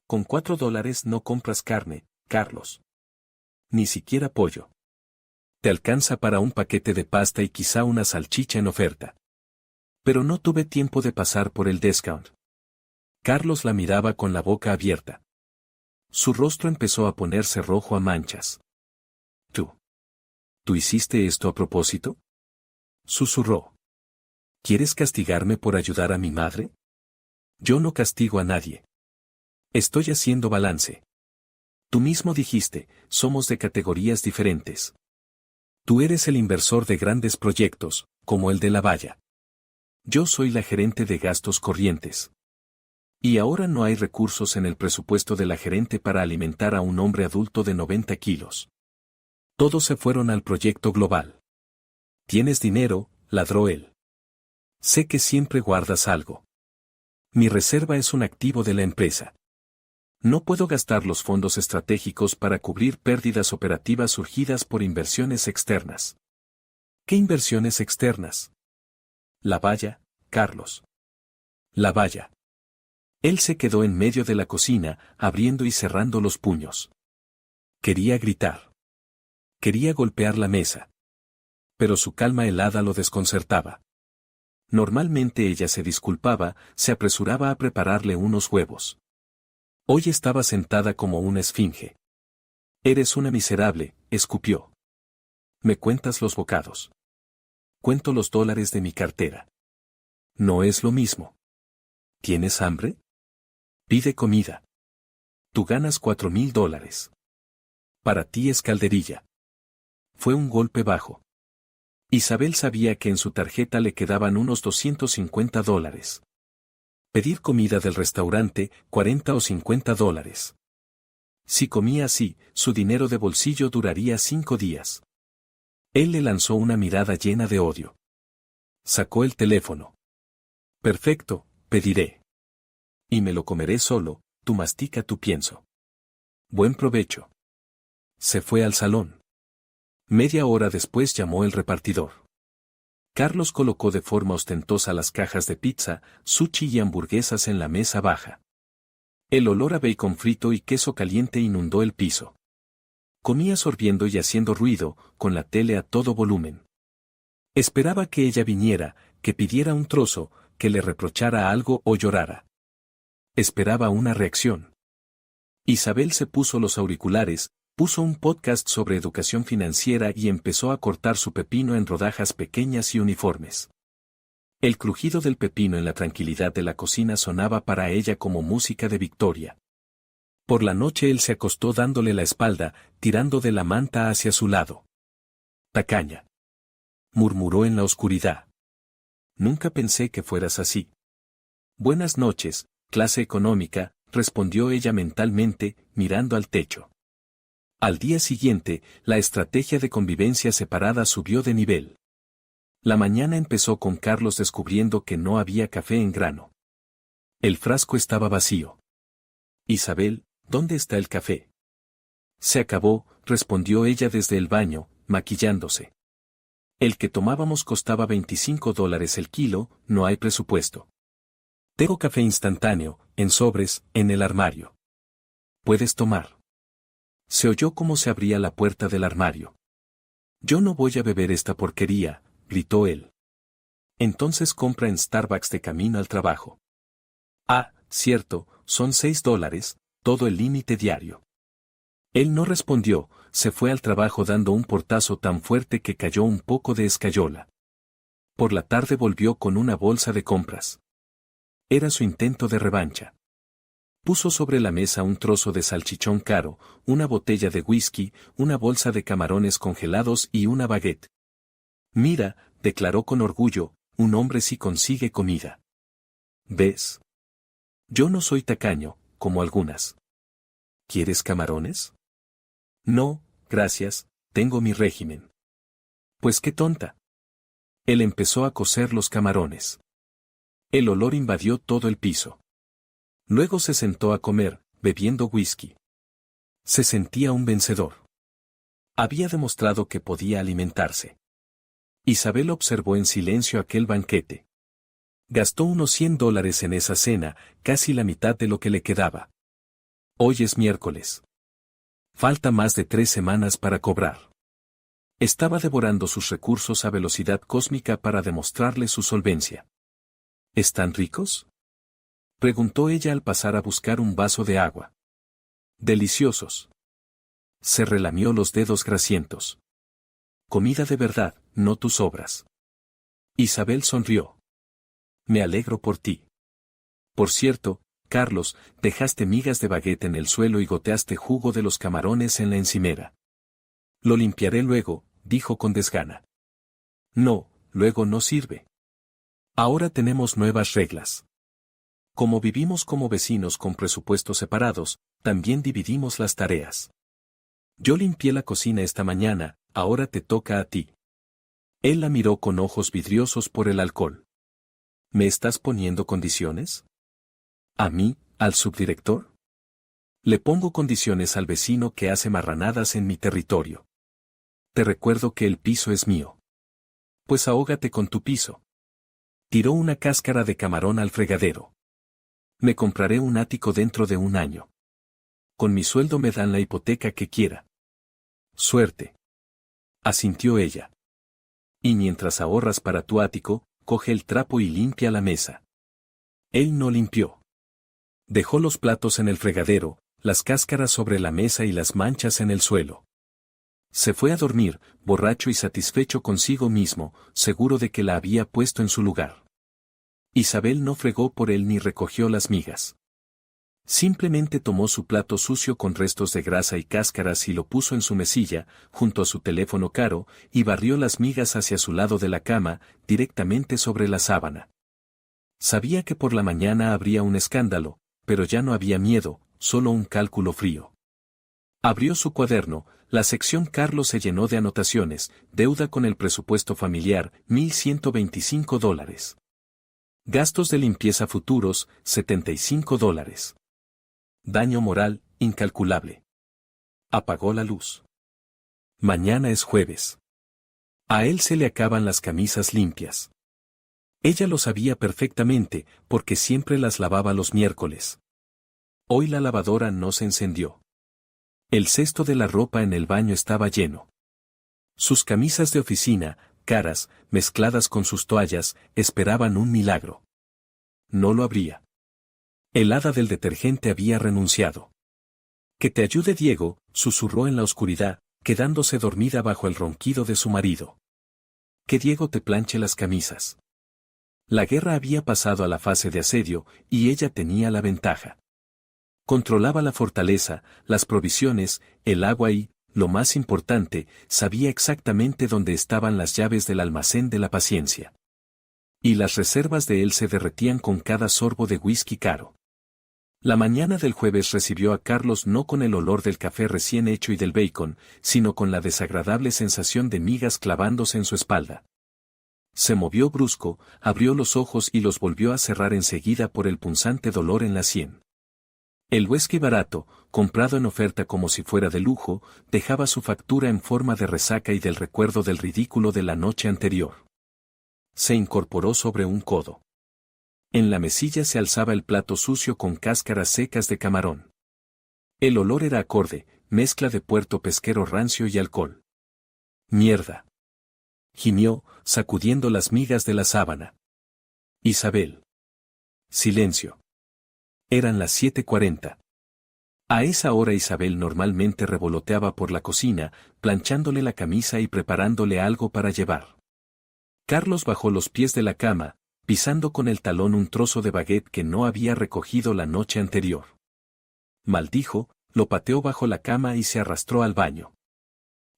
Con $4 no compras carne, Carlos. Ni siquiera pollo. Te alcanza para un paquete de pasta y quizá una salchicha en oferta. Pero no tuve tiempo de pasar por el discount. Carlos la miraba con la boca abierta. Su rostro empezó a ponerse rojo a manchas. ¿Tú hiciste esto a propósito? Susurró. ¿Quieres castigarme por ayudar a mi madre? Yo no castigo a nadie. Estoy haciendo balance. Tú mismo dijiste, somos de categorías diferentes. Tú eres el inversor de grandes proyectos, como el de la valla. Yo soy la gerente de gastos corrientes. Y ahora no hay recursos en el presupuesto de la gerente para alimentar a un hombre adulto de 90 kilos. Todos se fueron al proyecto global. ¿Tienes dinero?, ladró él. Sé que siempre guardas algo. Mi reserva es un activo de la empresa. No puedo gastar los fondos estratégicos para cubrir pérdidas operativas surgidas por inversiones externas. ¿Qué inversiones externas? La valla, Carlos. La valla. Él se quedó en medio de la cocina, abriendo y cerrando los puños. Quería gritar. Quería golpear la mesa. Pero su calma helada lo desconcertaba. Normalmente ella se disculpaba, se apresuraba a prepararle unos huevos. Hoy estaba sentada como una esfinge. Eres una miserable, escupió. ¿Me cuentas los bocados? Cuento los $, de mi cartera. No es lo mismo. ¿Tienes hambre? Pide comida. Tú ganas $4,000. Para ti es calderilla. Fue un golpe bajo. Isabel sabía que en su tarjeta le quedaban unos $250. Pedir comida del restaurante, $40 o $50. Si comía así, su dinero de bolsillo duraría 5 días. Él le lanzó una mirada llena de odio. Sacó el teléfono. Perfecto, pediré. Y me lo comeré solo, tú mastica tu pienso. Buen provecho. Se fue al salón. Media hora después llamó el repartidor. Carlos colocó de forma ostentosa las cajas de pizza, sushi y hamburguesas en la mesa baja. El olor a bacon frito y queso caliente inundó el piso. Comía sorbiendo y haciendo ruido, con la tele a todo volumen. Esperaba que ella viniera, que pidiera un trozo, que le reprochara algo o llorara. Esperaba una reacción. Isabel se puso los auriculares, puso un podcast sobre educación financiera y empezó a cortar su pepino en rodajas pequeñas y uniformes. El crujido del pepino en la tranquilidad de la cocina sonaba para ella como música de victoria. Por la noche él se acostó dándole la espalda, tirando de la manta hacia su lado. Tacaña. Murmuró en la oscuridad. Nunca pensé que fueras así. Buenas noches, clase económica, respondió ella mentalmente, mirando al techo. Al día siguiente, la estrategia de convivencia separada subió de nivel. La mañana empezó con Carlos descubriendo que no había café en grano. El frasco estaba vacío. Isabel, ¿dónde está el café? Se acabó, respondió ella desde el baño, maquillándose. El que tomábamos costaba $25 el kilo, no hay presupuesto. Tengo café instantáneo, en sobres, en el armario. Puedes tomar. Se oyó cómo se abría la puerta del armario. Yo no voy a beber esta porquería, gritó él. Entonces compra en Starbucks de camino al trabajo. Ah, cierto, son $6, todo el límite diario. Él no respondió, se fue al trabajo dando un portazo tan fuerte que cayó un poco de escayola. Por la tarde volvió con una bolsa de compras. Era su intento de revancha. Puso sobre la mesa un trozo de salchichón caro, una botella de whisky, una bolsa de camarones congelados y una baguette. Mira, declaró con orgullo, un hombre sí consigue comida. ¿Ves? Yo no soy tacaño, como algunas. ¿Quieres camarones? No, gracias, tengo mi régimen. Pues qué tonta. Él empezó a cocer los camarones. El olor invadió todo el piso. Luego se sentó a comer, bebiendo whisky. Se sentía un vencedor. Había demostrado que podía alimentarse. Isabel observó en silencio aquel banquete. Gastó unos $100 en esa cena, casi la mitad de lo que le quedaba. Hoy es miércoles. Falta más de 3 semanas para cobrar. Estaba devorando sus recursos a velocidad cósmica para demostrarle su solvencia. ¿Están ricos?, preguntó ella al pasar a buscar un vaso de agua. Deliciosos. Se relamió los dedos grasientos. Comida de verdad, no tus obras. Isabel sonrió. Me alegro por ti. Por cierto, Carlos, dejaste migas de baguette en el suelo y goteaste jugo de los camarones en la encimera. Lo limpiaré luego, dijo con desgana. No, luego no sirve. Ahora tenemos nuevas reglas. Como vivimos como vecinos con presupuestos separados, también dividimos las tareas. Yo limpié la cocina esta mañana, ahora te toca a ti. Él la miró con ojos vidriosos por el alcohol. ¿Me estás poniendo condiciones? ¿A mí, al subdirector? Le pongo condiciones al vecino que hace marranadas en mi territorio. Te recuerdo que el piso es mío. Pues ahógate con tu piso. Tiró una cáscara de camarón al fregadero. Me compraré un ático dentro de un año. Con mi sueldo me dan la hipoteca que quiera. Suerte. Asintió ella. Y mientras ahorras para tu ático, coge el trapo y limpia la mesa. Él no limpió. Dejó los platos en el fregadero, las cáscaras sobre la mesa y las manchas en el suelo. Se fue a dormir, borracho y satisfecho consigo mismo, seguro de que la había puesto en su lugar. Isabel no fregó por él ni recogió las migas. Simplemente tomó su plato sucio con restos de grasa y cáscaras y lo puso en su mesilla, junto a su teléfono caro, y barrió las migas hacia su lado de la cama, directamente sobre la sábana. Sabía que por la mañana habría un escándalo, pero ya no había miedo, solo un cálculo frío. Abrió su cuaderno, la sección Carlos se llenó de anotaciones, deuda con el presupuesto familiar, $1,125. Gastos de limpieza futuros, $75. Daño moral, incalculable. Apagó la luz. Mañana es jueves. A él se le acaban las camisas limpias. Ella lo sabía perfectamente, porque siempre las lavaba los miércoles. Hoy la lavadora no se encendió. El cesto de la ropa en el baño estaba lleno. Sus camisas de oficina, caras, mezcladas con sus toallas, esperaban un milagro. No lo habría. El hada del detergente había renunciado. Que te ayude Diego, susurró en la oscuridad, quedándose dormida bajo el ronquido de su marido. Que Diego te planche las camisas. La guerra había pasado a la fase de asedio, y ella tenía la ventaja. Controlaba la fortaleza, las provisiones, el agua y, lo más importante, sabía exactamente dónde estaban las llaves del almacén de la paciencia. Y las reservas de él se derretían con cada sorbo de whisky caro. La mañana del jueves recibió a Carlos no con el olor del café recién hecho y del bacon, sino con la desagradable sensación de migas clavándose en su espalda. Se movió brusco, abrió los ojos y los volvió a cerrar enseguida por el punzante dolor en la sien. El whisky barato, comprado en oferta como si fuera de lujo, dejaba su factura en forma de resaca y del recuerdo del ridículo de la noche anterior. Se incorporó sobre un codo. En la mesilla se alzaba el plato sucio con cáscaras secas de camarón. El olor era acorde, mezcla de puerto pesquero rancio y alcohol. «Mierda», gimió, sacudiendo las migas de la sábana. «Isabel». Silencio. Eran las 7:40. A esa hora Isabel normalmente revoloteaba por la cocina, planchándole la camisa y preparándole algo para llevar. Carlos bajó los pies de la cama, pisando con el talón un trozo de baguette que no había recogido la noche anterior. Maldijo, lo pateó bajo la cama y se arrastró al baño.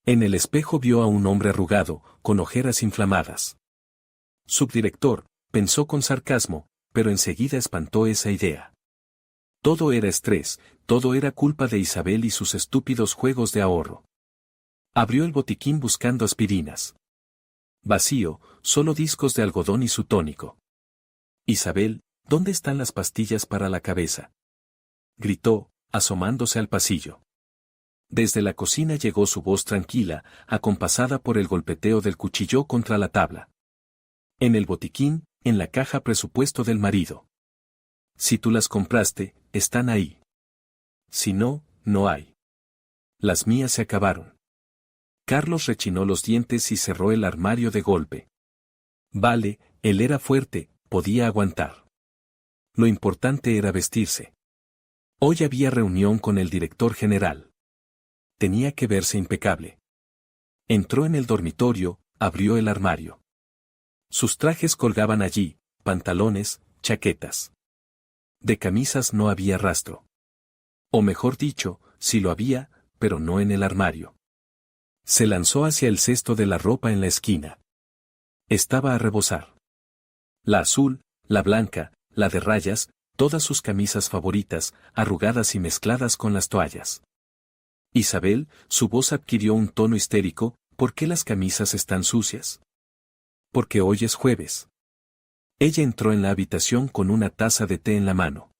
En el espejo vio a un hombre arrugado, con ojeras inflamadas. «Subdirector», pensó con sarcasmo, pero enseguida espantó esa idea. Todo era estrés, todo era culpa de Isabel y sus estúpidos juegos de ahorro. Abrió el botiquín buscando aspirinas. Vacío, solo discos de algodón y su tónico. «Isabel, ¿dónde están las pastillas para la cabeza?», gritó, asomándose al pasillo. Desde la cocina llegó su voz tranquila, acompasada por el golpeteo del cuchillo contra la tabla. «En el botiquín, en la caja presupuesto del marido. Si tú las compraste, están ahí. Si no, no hay. Las mías se acabaron». Carlos rechinó los dientes y cerró el armario de golpe. Vale, él era fuerte, podía aguantar. Lo importante era vestirse. Hoy había reunión con el director general. Tenía que verse impecable. Entró en el dormitorio, abrió el armario. Sus trajes colgaban allí, pantalones, chaquetas. De camisas no había rastro. O mejor dicho, sí lo había, pero no en el armario. Se lanzó hacia el cesto de la ropa en la esquina. Estaba a rebosar. La azul, la blanca, la de rayas, todas sus camisas favoritas, arrugadas y mezcladas con las toallas. «Isabel», su voz adquirió un tono histérico, «¿por qué las camisas están sucias?». «Porque hoy es jueves». Ella entró en la habitación con una taza de té en la mano.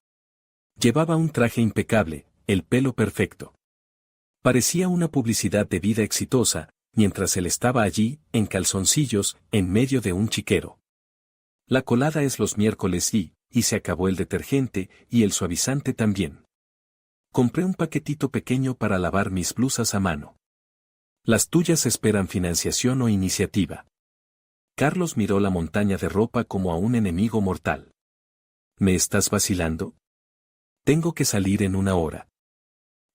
Llevaba un traje impecable, el pelo perfecto. Parecía una publicidad de vida exitosa, mientras él estaba allí, en calzoncillos, en medio de un chiquero. «La colada es los miércoles y se acabó el detergente, y el suavizante también. Compré un paquetito pequeño para lavar mis blusas a mano. Las tuyas esperan financiación o iniciativa». Carlos miró la montaña de ropa como a un enemigo mortal. «¿Me estás vacilando? Tengo que salir en una hora.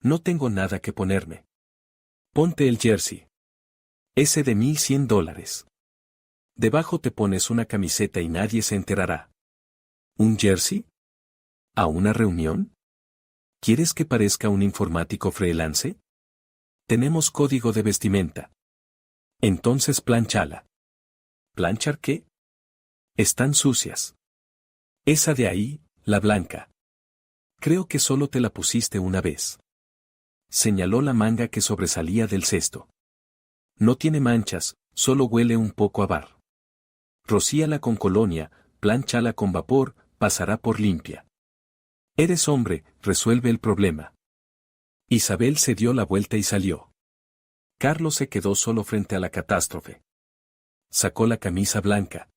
No tengo nada que ponerme». «Ponte el jersey. Ese de $1,100. Debajo te pones una camiseta y nadie se enterará». «¿Un jersey? ¿A una reunión? ¿Quieres que parezca un informático freelance? Tenemos código de vestimenta». «Entonces planchala». «¿Planchar qué? Están sucias». «Esa de ahí, la blanca. Creo que solo te la pusiste una vez». Señaló la manga que sobresalía del cesto. «No tiene manchas, solo huele un poco a bar. Rocíala con colonia, planchala con vapor, pasará por limpia. Eres hombre, resuelve el problema». Isabel se dio la vuelta y salió. Carlos se quedó solo frente a la catástrofe. Sacó la camisa blanca.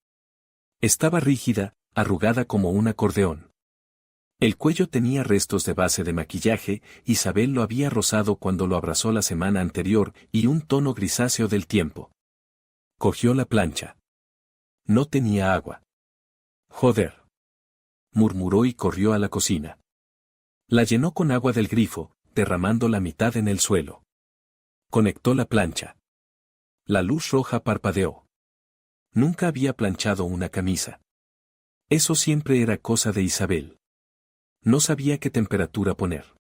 Estaba rígida, arrugada como un acordeón. El cuello tenía restos de base de maquillaje, Isabel lo había rozado cuando lo abrazó la semana anterior, y un tono grisáceo del tiempo. Cogió la plancha. No tenía agua. «Joder», murmuró y corrió a la cocina. La llenó con agua del grifo, derramando la mitad en el suelo. Conectó la plancha. La luz roja parpadeó. Nunca había planchado una camisa. Eso siempre era cosa de Isabel. No sabía qué temperatura poner.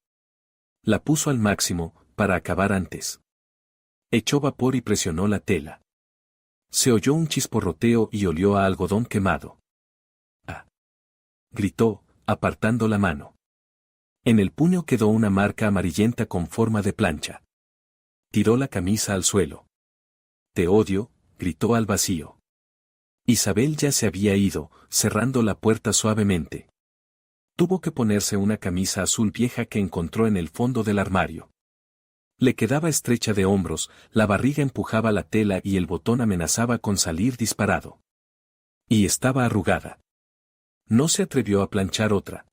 La puso al máximo, para acabar antes. Echó vapor y presionó la tela. Se oyó un chisporroteo y olió a algodón quemado. «¡Ah!», gritó, apartando la mano. En el puño quedó una marca amarillenta con forma de plancha. Tiró la camisa al suelo. «Te odio», gritó al vacío. Isabel ya se había ido, cerrando la puerta suavemente. Tuvo que ponerse una camisa azul vieja que encontró en el fondo del armario. Le quedaba estrecha de hombros, la barriga empujaba la tela y el botón amenazaba con salir disparado. Y estaba arrugada. No se atrevió a planchar otra.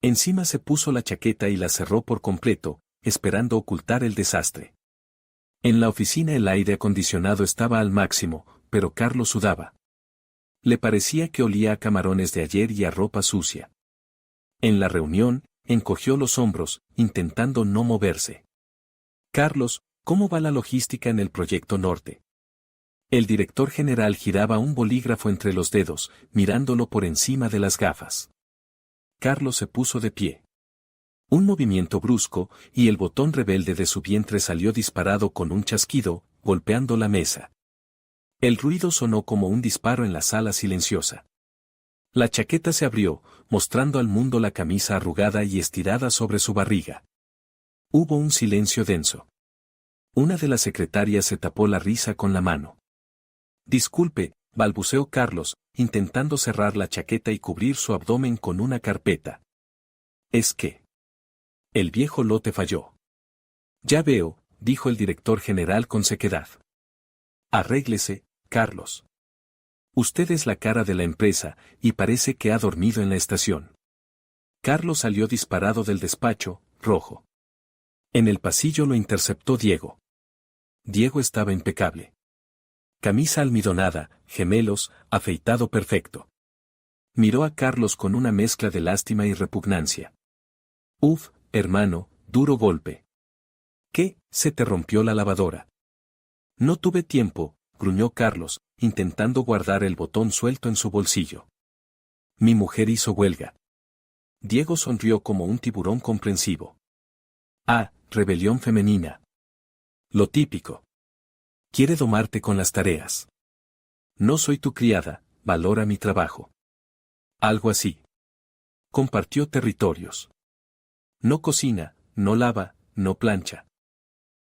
Encima se puso la chaqueta y la cerró por completo, esperando ocultar el desastre. En la oficina el aire acondicionado estaba al máximo, pero Carlos sudaba. Le parecía que olía a camarones de ayer y a ropa sucia. En la reunión, encogió los hombros, intentando no moverse. Carlos, ¿cómo va la logística en el Proyecto Norte? El director general giraba un bolígrafo entre los dedos, mirándolo por encima de las gafas. Carlos se puso de pie. Un movimiento brusco, y el botón rebelde de su vientre salió disparado con un chasquido, golpeando la mesa. El ruido sonó como un disparo en la sala silenciosa. La chaqueta se abrió, mostrando al mundo la camisa arrugada y estirada sobre su barriga. Hubo un silencio denso. Una de las secretarias se tapó la risa con la mano. Disculpe, balbuceó Carlos, intentando cerrar la chaqueta y cubrir su abdomen con una carpeta. ¿Es que? El viejo lote falló. Ya veo, dijo el director general con sequedad. Arréglese, Carlos. Usted es la cara de la empresa, y parece que ha dormido en la estación. Carlos salió disparado del despacho, rojo. En el pasillo lo interceptó Diego. Diego estaba impecable. Camisa almidonada, gemelos, afeitado perfecto. Miró a Carlos con una mezcla de lástima y repugnancia. Uf, hermano, duro golpe. ¿Qué? ¿Se te rompió la lavadora? No tuve tiempo, gruñó Carlos, intentando guardar el botón suelto en su bolsillo. Mi mujer hizo huelga. Diego sonrió como un tiburón comprensivo. Ah, rebelión femenina. Lo típico. Quiere domarte con las tareas. No soy tu criada, valora mi trabajo. Algo así. Compartió territorios. No cocina, no lava, no plancha.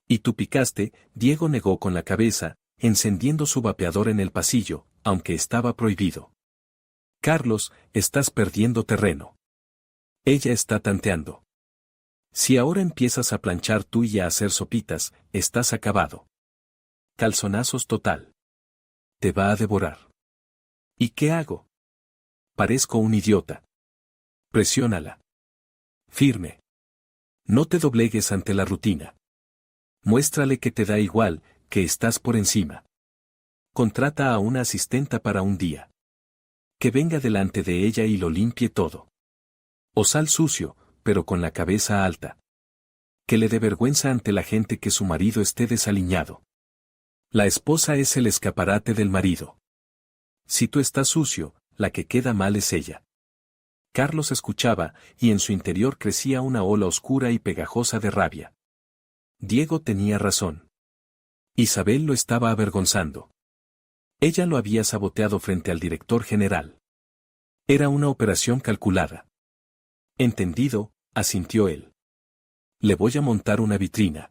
Y tú picaste, Diego negó con la cabeza, encendiendo su vapeador en el pasillo, aunque estaba prohibido. Carlos, estás perdiendo terreno. Ella está tanteando. Si ahora empiezas a planchar tú y a hacer sopitas, estás acabado. Calzonazos total. Te va a devorar. ¿Y qué hago? Parezco un idiota. Presiónala. Firme. No te doblegues ante la rutina. Muéstrale que te da igual, que estás por encima. Contrata a una asistenta para un día. Que venga delante de ella y lo limpie todo. O sal sucio, pero con la cabeza alta. Que le dé vergüenza ante la gente que su marido esté desaliñado. La esposa es el escaparate del marido. Si tú estás sucio, la que queda mal es ella. Carlos escuchaba, y en su interior crecía una ola oscura y pegajosa de rabia. Diego tenía razón. Isabel lo estaba avergonzando. Ella lo había saboteado frente al director general. Era una operación calculada. Entendido, asintió él. Le voy a montar una vitrina.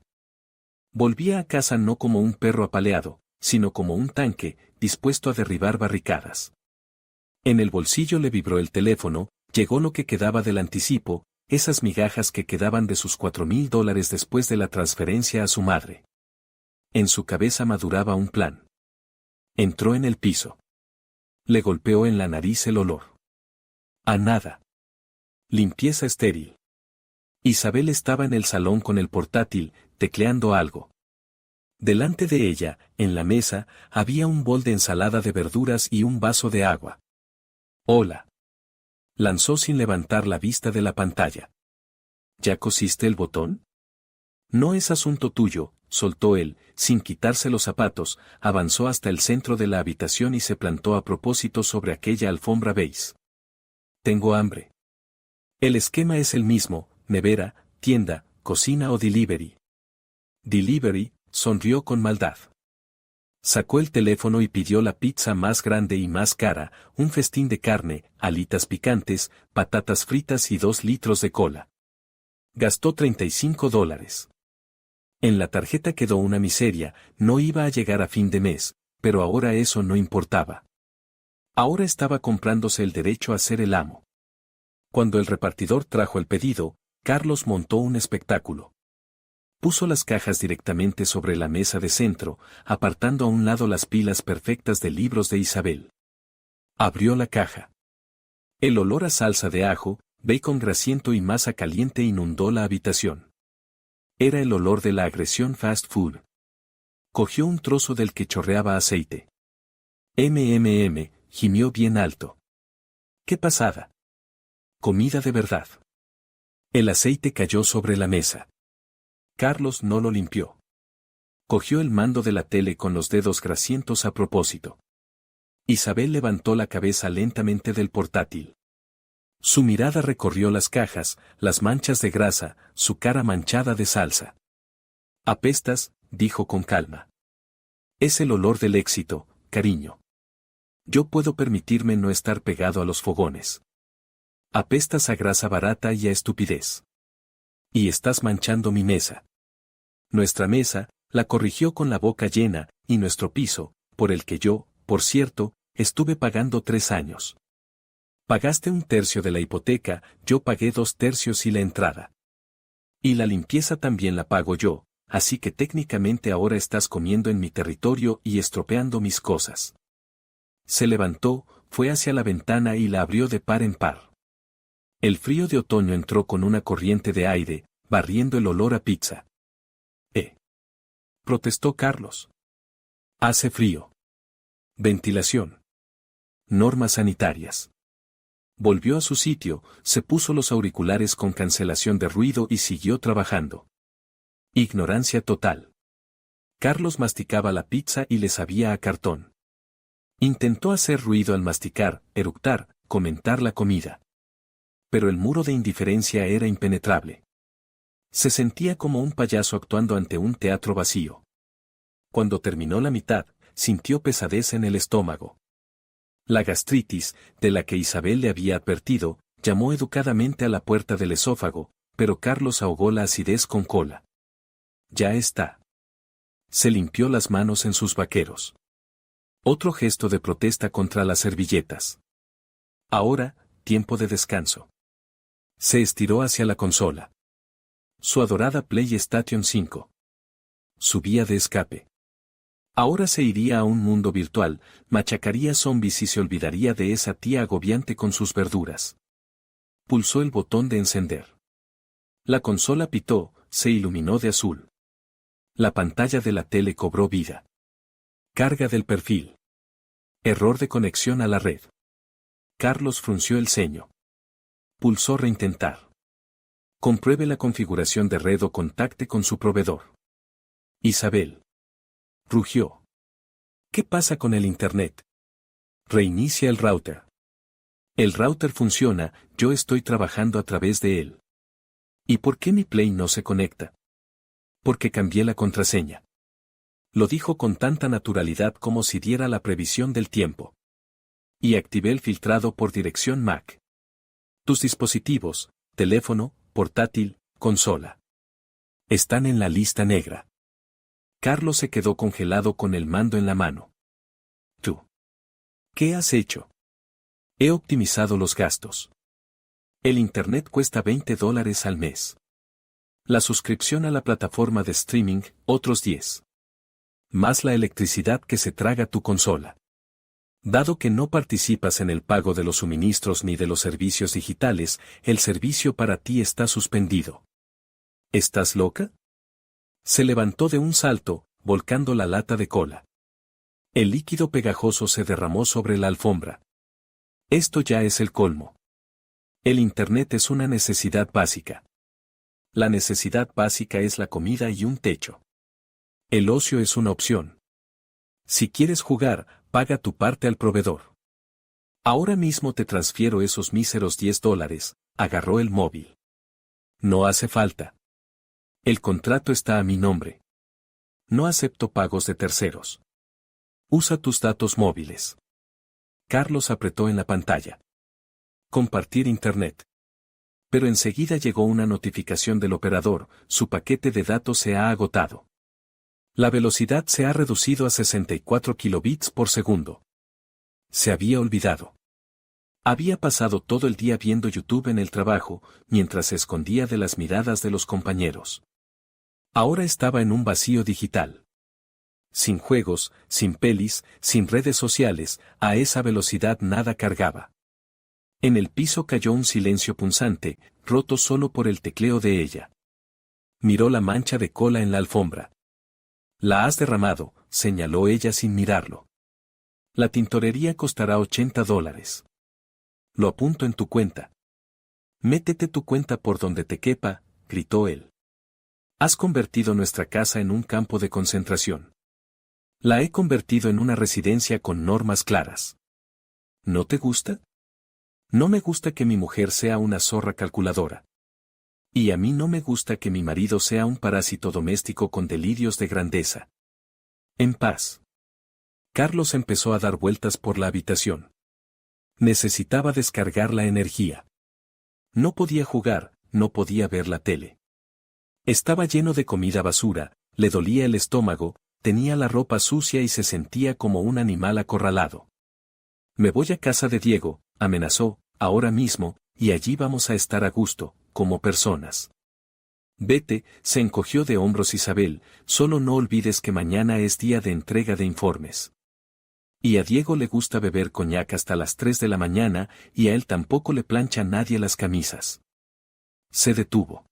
Volvía a casa no como un perro apaleado, sino como un tanque, dispuesto a derribar barricadas. En el bolsillo le vibró el teléfono, llegó lo que quedaba del anticipo, esas migajas que quedaban de sus $4,000 después de la transferencia a su madre. En su cabeza maduraba un plan. Entró en el piso. Le golpeó en la nariz el olor. A nada. Limpieza estéril. Isabel estaba en el salón con el portátil, tecleando algo. Delante de ella, en la mesa, había un bol de ensalada de verduras y un vaso de agua. Hola. Lanzó sin levantar la vista de la pantalla. ¿Ya cosiste el botón? No es asunto tuyo, soltó él, sin quitarse los zapatos, avanzó hasta el centro de la habitación y se plantó a propósito sobre aquella alfombra beige. Tengo hambre. El esquema es el mismo, nevera, tienda, cocina o delivery. Delivery, sonrió con maldad. Sacó el teléfono y pidió la pizza más grande y más cara, un festín de carne, alitas picantes, patatas fritas y 2 litros de cola. Gastó $35. En la tarjeta quedó una miseria, no iba a llegar a fin de mes, pero ahora eso no importaba. Ahora estaba comprándose el derecho a ser el amo. Cuando el repartidor trajo el pedido, Carlos montó un espectáculo. Puso las cajas directamente sobre la mesa de centro, apartando a un lado las pilas perfectas de libros de Isabel. Abrió la caja. El olor a salsa de ajo, bacon grasiento y masa caliente inundó la habitación. Era el olor de la agresión fast food. Cogió un trozo del que chorreaba aceite. Gimió bien alto. ¡Qué pasada! Comida de verdad. El aceite cayó sobre la mesa. Carlos no lo limpió. Cogió el mando de la tele con los dedos grasientos a propósito. Isabel levantó la cabeza lentamente del portátil. Su mirada recorrió las cajas, las manchas de grasa, su cara manchada de salsa. «Apestas», dijo con calma. «Es el olor del éxito, cariño. Yo puedo permitirme no estar pegado a los fogones. Apestas a grasa barata y a estupidez. Y estás manchando mi mesa». Nuestra mesa, la corrigió con la boca llena, y nuestro piso, por el que yo, por cierto, estuve pagando 3 años. Pagaste 1/3 de la hipoteca, yo pagué 2/3 y la entrada. Y la limpieza también la pago yo, así que técnicamente ahora estás comiendo en mi territorio y estropeando mis cosas. Se levantó, fue hacia la ventana y la abrió de par en par. El frío de otoño entró con una corriente de aire, barriendo el olor a pizza. Protestó Carlos. Hace frío. Ventilación. Normas sanitarias. Volvió a su sitio, se puso los auriculares con cancelación de ruido y siguió trabajando. Ignorancia total. Carlos masticaba la pizza y le sabía a cartón. Intentó hacer ruido al masticar, eructar, comentar la comida. Pero el muro de indiferencia era impenetrable. Se sentía como un payaso actuando ante un teatro vacío. Cuando terminó la mitad, sintió pesadez en el estómago. La gastritis, de la que Isabel le había advertido, llamó educadamente a la puerta del esófago, pero Carlos ahogó la acidez con cola. Ya está. Se limpió las manos en sus vaqueros. Otro gesto de protesta contra las servilletas. Ahora, tiempo de descanso. Se estiró hacia la consola. Su adorada PlayStation 5. Su vía de escape. Ahora se iría a un mundo virtual, machacaría zombies y se olvidaría de esa tía agobiante con sus verduras. Pulsó el botón de encender. La consola pitó, se iluminó de azul. La pantalla de la tele cobró vida. Carga del perfil. Error de conexión a la red. Carlos frunció el ceño. Pulsó reintentar. Compruebe la configuración de red o contacte con su proveedor. Isabel. Rugió. ¿Qué pasa con el Internet? Reinicia el router. El router funciona, yo estoy trabajando a través de él. ¿Y por qué mi Play no se conecta? Porque cambié la contraseña. Lo dijo con tanta naturalidad como si diera la previsión del tiempo. Y activé el filtrado por dirección MAC. Tus dispositivos, teléfono, portátil, consola. Están en la lista negra. Carlos se quedó congelado con el mando en la mano. ¿Tú? ¿Qué has hecho? He optimizado los gastos. El Internet cuesta $20 al mes. La suscripción a la plataforma de streaming, otros 10. Más la electricidad que se traga tu consola. Dado que no participas en el pago de los suministros ni de los servicios digitales, el servicio para ti está suspendido. ¿Estás loca? Se levantó de un salto, volcando la lata de cola. El líquido pegajoso se derramó sobre la alfombra. Esto ya es el colmo. El Internet es una necesidad básica. La necesidad básica es la comida y un techo. El ocio es una opción. Si quieres jugar, paga tu parte al proveedor. Ahora mismo te transfiero esos míseros $10, agarró el móvil. No hace falta. El contrato está a mi nombre. No acepto pagos de terceros. Usa tus datos móviles. Carlos apretó en la pantalla. Compartir Internet. Pero enseguida llegó una notificación del operador, su paquete de datos se ha agotado. La velocidad se ha reducido a 64 kilobits por segundo. Se había olvidado. Había pasado todo el día viendo YouTube en el trabajo, mientras se escondía de las miradas de los compañeros. Ahora estaba en un vacío digital. Sin juegos, sin pelis, sin redes sociales, a esa velocidad nada cargaba. En el piso cayó un silencio punzante, roto solo por el tecleo de ella. Miró la mancha de cola en la alfombra. «La has derramado», señaló ella sin mirarlo. «La tintorería costará $80. Lo apunto en tu cuenta». «Métete tu cuenta por donde te quepa», gritó él. «Has convertido nuestra casa en un campo de concentración. La he convertido en una residencia con normas claras. ¿No te gusta? No me gusta que mi mujer sea una zorra calculadora. Y a mí no me gusta que mi marido sea un parásito doméstico con delirios de grandeza. En paz». Carlos empezó a dar vueltas por la habitación. Necesitaba descargar la energía. No podía jugar, no podía ver la tele. Estaba lleno de comida basura, le dolía el estómago, tenía la ropa sucia y se sentía como un animal acorralado. «Me voy a casa de Diego», amenazó, «ahora mismo, y allí vamos a estar a gusto, como personas». «Vete», se encogió de hombros Isabel, «solo no olvides que mañana es día de entrega de informes. Y a Diego le gusta beber coñac hasta las 3 de la mañana, y a él tampoco le plancha nadie las camisas». Se detuvo.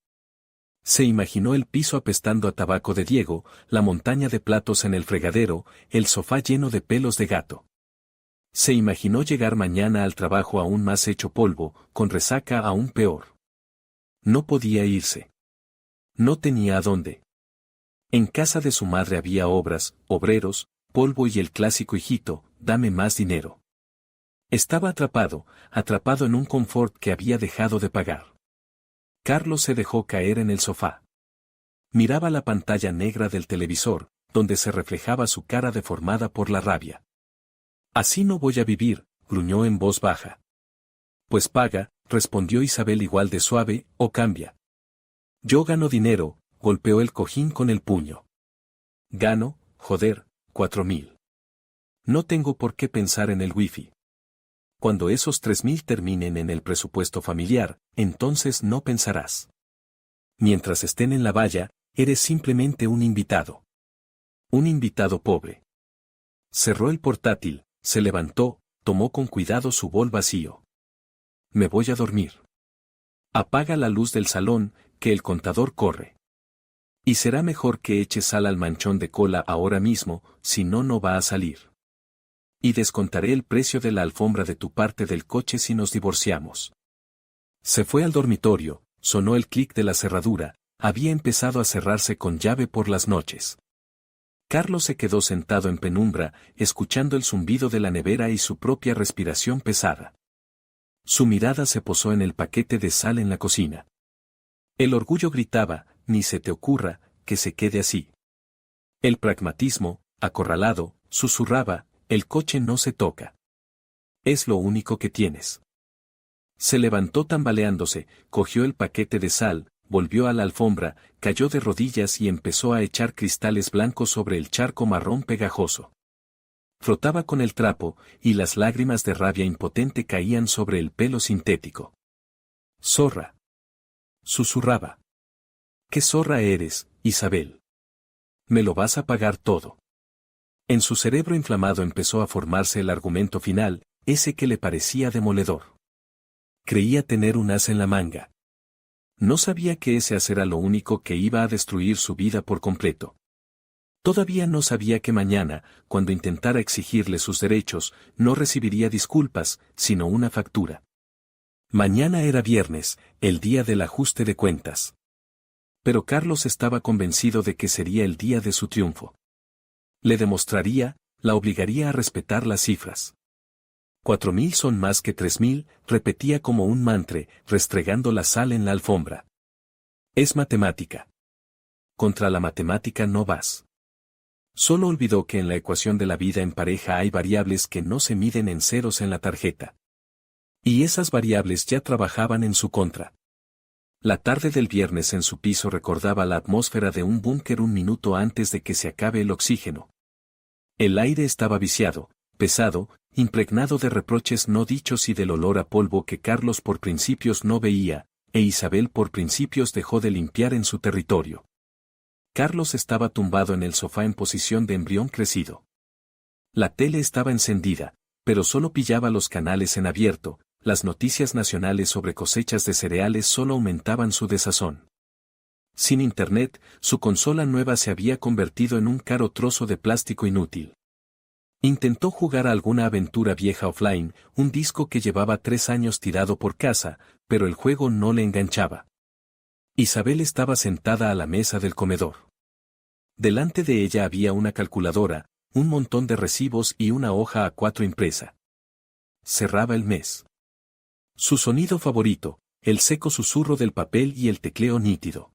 Se imaginó el piso apestando a tabaco de Diego, la montaña de platos en el fregadero, el sofá lleno de pelos de gato. Se imaginó llegar mañana al trabajo aún más hecho polvo, con resaca aún peor. No podía irse. No tenía a dónde. En casa de su madre había obras, obreros, polvo y el clásico hijito, «dame más dinero». Estaba atrapado en un confort que había dejado de pagar. Carlos se dejó caer en el sofá. Miraba la pantalla negra del televisor, donde se reflejaba su cara deformada por la rabia. «Así no voy a vivir», gruñó en voz baja. «Pues paga», respondió Isabel igual de suave, «o cambia». «Yo gano dinero», golpeó el cojín con el puño. «Gano, joder, 4.000. No tengo por qué pensar en el wifi. Cuando esos 3.000 terminen en el presupuesto familiar, entonces no pensarás. Mientras estén en la valla, eres simplemente un invitado. Un invitado pobre». Cerró el portátil, se levantó, tomó con cuidado su bol vacío. «Me voy a dormir. Apaga la luz del salón, que el contador corre. Y será mejor que eches sal al manchón de cola ahora mismo, si no, no va a salir. Y descontaré el precio de la alfombra de tu parte del coche si nos divorciamos». Se fue al dormitorio, sonó el clic de la cerradura, había empezado a cerrarse con llave por las noches. Carlos se quedó sentado en penumbra, escuchando el zumbido de la nevera y su propia respiración pesada. Su mirada se posó en el paquete de sal en la cocina. El orgullo gritaba, «ni se te ocurra, que se quede así». El pragmatismo, acorralado, susurraba, «el coche no se toca. Es lo único que tienes». Se levantó tambaleándose, cogió el paquete de sal, volvió a la alfombra, cayó de rodillas y empezó a echar cristales blancos sobre el charco marrón pegajoso. Frotaba con el trapo, y las lágrimas de rabia impotente caían sobre el pelo sintético. «Zorra», susurraba. «¿Qué zorra eres, Isabel? Me lo vas a pagar todo». En su cerebro inflamado empezó a formarse el argumento final, ese que le parecía demoledor. Creía tener un as en la manga. No sabía que ese as era lo único que iba a destruir su vida por completo. Todavía no sabía que mañana, cuando intentara exigirle sus derechos, no recibiría disculpas, sino una factura. Mañana era viernes, el día del ajuste de cuentas. Pero Carlos estaba convencido de que sería el día de su triunfo. Le demostraría, la obligaría a respetar las cifras. 4.000 son más que 3.000, repetía como un mantra, restregando la sal en la alfombra. Es matemática. Contra la matemática no vas. Solo olvidó que en la ecuación de la vida en pareja hay variables que no se miden en ceros en la tarjeta. Y esas variables ya trabajaban en su contra. La tarde del viernes en su piso recordaba la atmósfera de un búnker un minuto antes de que se acabe el oxígeno. El aire estaba viciado, pesado, impregnado de reproches no dichos y del olor a polvo que Carlos por principios no veía, e Isabel por principios dejó de limpiar en su territorio. Carlos estaba tumbado en el sofá en posición de embrión crecido. La tele estaba encendida, pero solo pillaba los canales en abierto, las noticias nacionales sobre cosechas de cereales solo aumentaban su desazón. Sin internet, su consola nueva se había convertido en un caro trozo de plástico inútil. Intentó jugar a alguna aventura vieja offline, un disco que llevaba 3 años tirado por casa, pero el juego no le enganchaba. Isabel estaba sentada a la mesa del comedor. Delante de ella había una calculadora, un montón de recibos y una hoja A4 impresa. Cerraba el mes. Su sonido favorito, el seco susurro del papel y el tecleo nítido.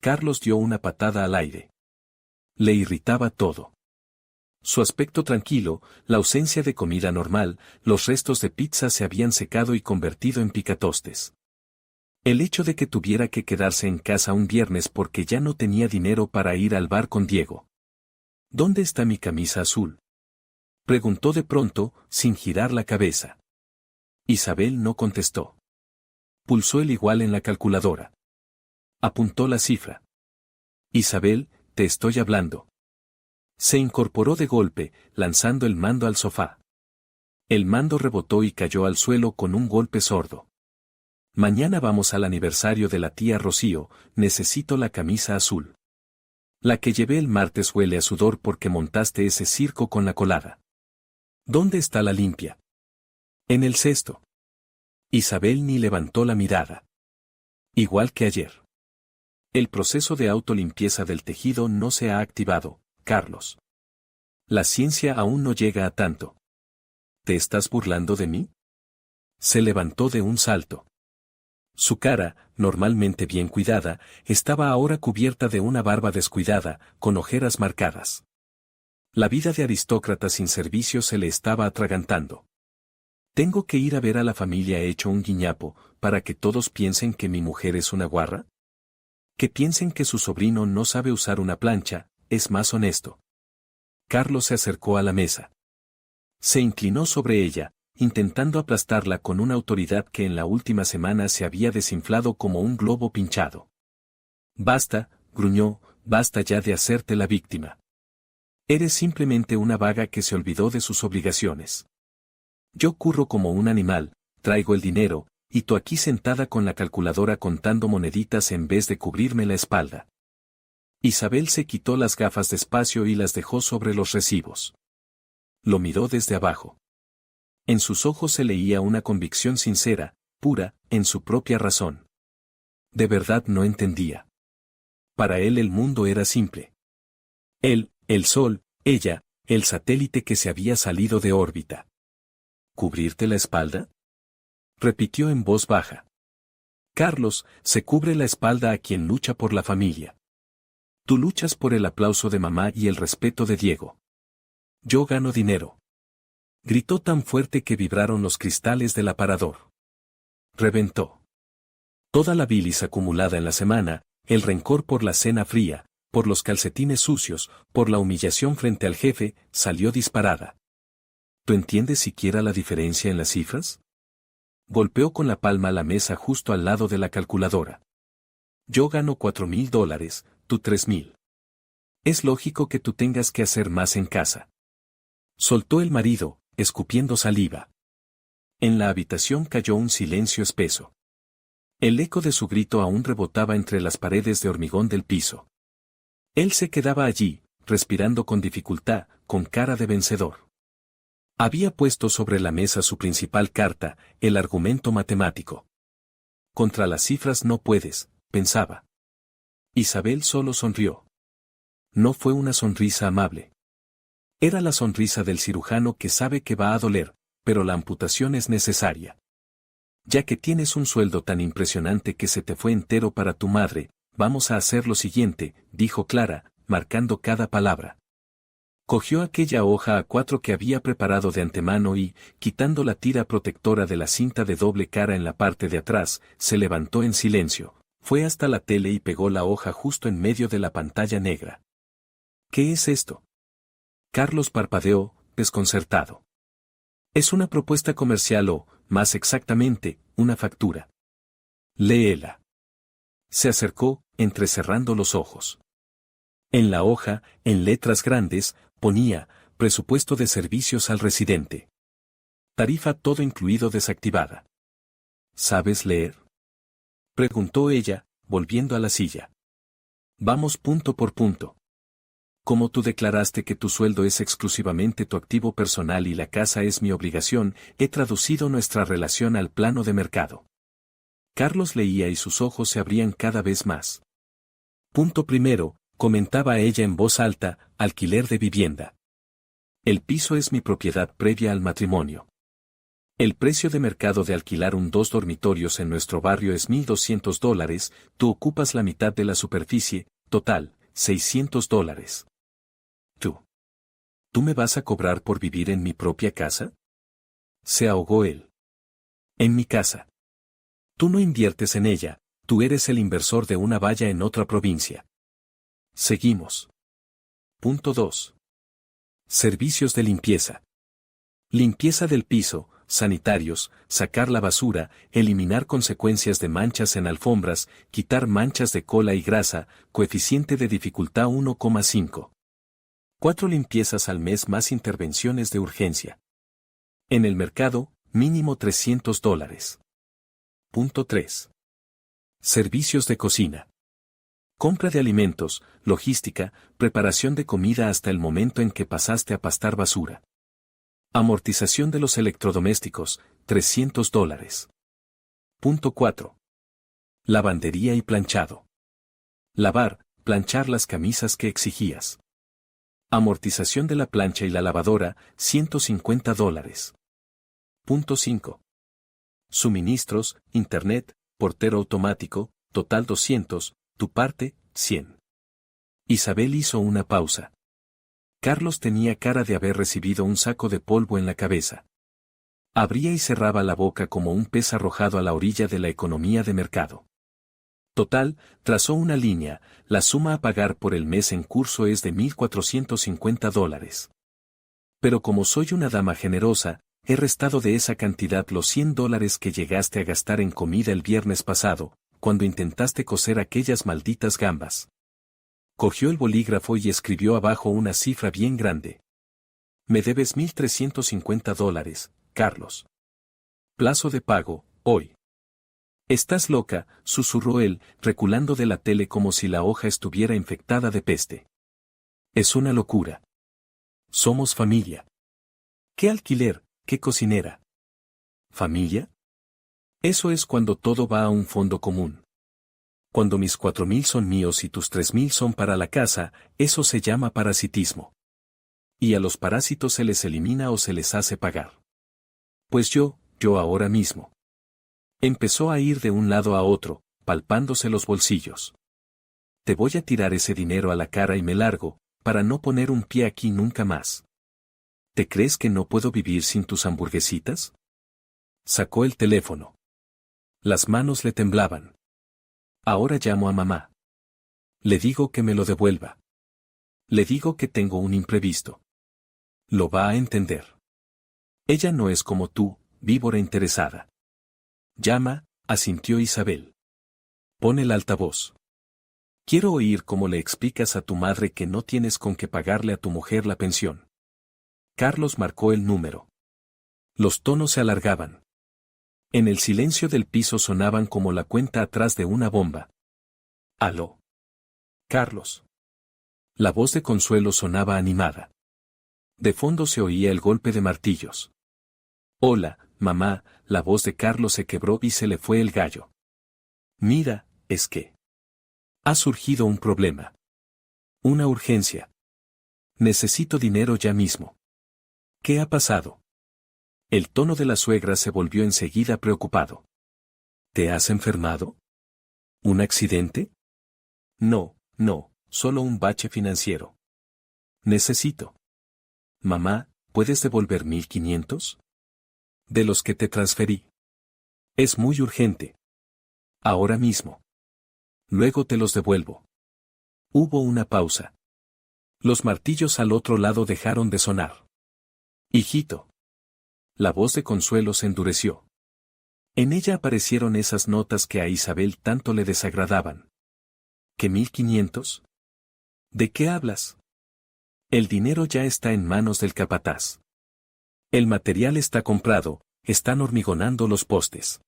Carlos dio una patada al aire. Le irritaba todo. Su aspecto tranquilo, la ausencia de comida normal, los restos de pizza se habían secado y convertido en picatostes. El hecho de que tuviera que quedarse en casa un viernes porque ya no tenía dinero para ir al bar con Diego. ¿Dónde está mi camisa azul?, preguntó de pronto, sin girar la cabeza. Isabel no contestó. Pulsó el igual en la calculadora. Apuntó la cifra. Isabel, te estoy hablando. Se incorporó de golpe, lanzando el mando al sofá. El mando rebotó y cayó al suelo con un golpe sordo. Mañana vamos al aniversario de la tía Rocío, necesito la camisa azul. La que llevé el martes huele a sudor porque montaste ese circo con la colada. ¿Dónde está la limpia? En el cesto. Isabel ni levantó la mirada. Igual que ayer. El proceso de autolimpieza del tejido no se ha activado, Carlos. La ciencia aún no llega a tanto. ¿Te estás burlando de mí? Se levantó de un salto. Su cara, normalmente bien cuidada, estaba ahora cubierta de una barba descuidada, con ojeras marcadas. La vida de aristócrata sin servicio se le estaba atragantando. ¿Tengo que ir a ver a la familia hecho un guiñapo, para que todos piensen que mi mujer es una guarra? Que piensen que su sobrino no sabe usar una plancha, es más honesto. Carlos se acercó a la mesa. Se inclinó sobre ella, intentando aplastarla con una autoridad que en la última semana se había desinflado como un globo pinchado. Basta, gruñó, basta ya de hacerte la víctima. Eres simplemente una vaga que se olvidó de sus obligaciones. Yo curro como un animal, traigo el dinero, y tú aquí sentada con la calculadora contando moneditas en vez de cubrirme la espalda. Isabel se quitó las gafas despacio y las dejó sobre los recibos. Lo miró desde abajo. En sus ojos se leía una convicción sincera, pura, en su propia razón. De verdad no entendía. Para él el mundo era simple. Él, el sol, ella, el satélite que se había salido de órbita. ¿Cubrirte la espalda?, repitió en voz baja. Carlos, se cubre la espalda a quien lucha por la familia. Tú luchas por el aplauso de mamá y el respeto de Diego. Yo gano dinero. Gritó tan fuerte que vibraron los cristales del aparador. Reventó. Toda la bilis acumulada en la semana, el rencor por la cena fría, por los calcetines sucios, por la humillación frente al jefe, salió disparada. ¿Tú entiendes siquiera la diferencia en las cifras? Golpeó con la palma la mesa justo al lado de la calculadora. Yo gano $4,000, tú 3,000. Es lógico que tú tengas que hacer más en casa. Soltó el marido, escupiendo saliva. En la habitación cayó un silencio espeso. El eco de su grito aún rebotaba entre las paredes de hormigón del piso. Él se quedaba allí, respirando con dificultad, con cara de vencedor. Había puesto sobre la mesa su principal carta, el argumento matemático. Contra las cifras no puedes, pensaba. Isabel solo sonrió. No fue una sonrisa amable. Era la sonrisa del cirujano que sabe que va a doler, pero la amputación es necesaria. Ya que tienes un sueldo tan impresionante que se te fue entero para tu madre, vamos a hacer lo siguiente, dijo Clara, marcando cada palabra. Cogió aquella hoja A4 que había preparado de antemano y, quitando la tira protectora de la cinta de doble cara en la parte de atrás, se levantó en silencio, fue hasta la tele y pegó la hoja justo en medio de la pantalla negra. ¿Qué es esto? Carlos parpadeó, desconcertado. Es una propuesta comercial o, más exactamente, una factura. Léela. Se acercó, entrecerrando los ojos. En la hoja, en letras grandes, ponía, presupuesto de servicios al residente. Tarifa todo incluido desactivada. ¿Sabes leer?, preguntó ella, volviendo a la silla. Vamos punto por punto. Como tú declaraste que tu sueldo es exclusivamente tu activo personal y la casa es mi obligación, he traducido nuestra relación al plano de mercado. Carlos leía y sus ojos se abrían cada vez más. Punto primero, comentaba ella en voz alta, alquiler de vivienda. El piso es mi propiedad previa al matrimonio. El precio de mercado de alquilar 2 dormitorios en nuestro barrio es $1,200, tú ocupas la mitad de la superficie, total, $600. ¿Tú me vas a cobrar por vivir en mi propia casa?, se ahogó él. En mi casa. Tú no inviertes en ella, tú eres el inversor de una valla en otra provincia. Seguimos. Punto 2. Servicios de limpieza. Limpieza del piso, sanitarios, sacar la basura, eliminar consecuencias de manchas en alfombras, quitar manchas de cola y grasa, coeficiente de dificultad 1,5. 4 limpiezas al mes más intervenciones de urgencia. En el mercado, mínimo $300. Punto 3. Servicios de cocina. Compra de alimentos, logística, preparación de comida hasta el momento en que pasaste a pastar basura. Amortización de los electrodomésticos, $300. Punto 4. Lavandería y planchado. Lavar, planchar las camisas que exigías. Amortización de la plancha y la lavadora, $150. Punto 5. Suministros, internet, portero automático, total 200, tu parte, 100. Isabel hizo una pausa. Carlos tenía cara de haber recibido un saco de polvo en la cabeza. Abría y cerraba la boca como un pez arrojado a la orilla de la economía de mercado. Total, trazó una línea, la suma a pagar por el mes en curso es de $1,450. Pero como soy una dama generosa, he restado de esa cantidad los $100 que llegaste a gastar en comida el viernes pasado, cuando intentaste cocer aquellas malditas gambas. Cogió el bolígrafo y escribió abajo una cifra bien grande. Me debes $1,350, Carlos. Plazo de pago, hoy. Estás loca, susurró él, reculando de la tele como si la hoja estuviera infectada de peste. Es una locura. Somos familia. ¿Qué alquiler, qué cocinera? ¿Familia? Eso es cuando todo va a un fondo común. Cuando mis 4,000 son míos y tus 3,000 son para la casa, eso se llama parasitismo. Y a los parásitos se les elimina o se les hace pagar. Pues yo ahora mismo. Empezó a ir de un lado a otro, palpándose los bolsillos. Te voy a tirar ese dinero a la cara y me largo, para no poner un pie aquí nunca más. ¿Te crees que no puedo vivir sin tus hamburguesitas? Sacó el teléfono. Las manos le temblaban. Ahora llamo a mamá. Le digo que me lo devuelva. Le digo que tengo un imprevisto. Lo va a entender. Ella no es como tú, víbora interesada. Llama, asintió Isabel. Pon el altavoz. Quiero oír cómo le explicas a tu madre que no tienes con qué pagarle a tu mujer la pensión. Carlos marcó el número. Los tonos se alargaban. En el silencio del piso sonaban como la cuenta atrás de una bomba. Aló. Carlos. La voz de Consuelo sonaba animada. De fondo se oía el golpe de martillos. Hola, mamá, la voz de Carlos se quebró y se le fue el gallo. Mira, es que ha surgido un problema. Una urgencia. Necesito dinero ya mismo. ¿Qué ha pasado? El tono de la suegra se volvió enseguida preocupado. ¿Te has enfermado? ¿Un accidente? No, solo un bache financiero. Necesito. Mamá, ¿puedes devolver 1,500? De los que te transferí. Es muy urgente. Ahora mismo. Luego te los devuelvo. Hubo una pausa. Los martillos al otro lado dejaron de sonar. Hijito. La voz de Consuelo se endureció. En ella aparecieron esas notas que a Isabel tanto le desagradaban. ¿Qué 1.500? ¿De qué hablas? El dinero ya está en manos del capataz. El material está comprado, están hormigonando los postes.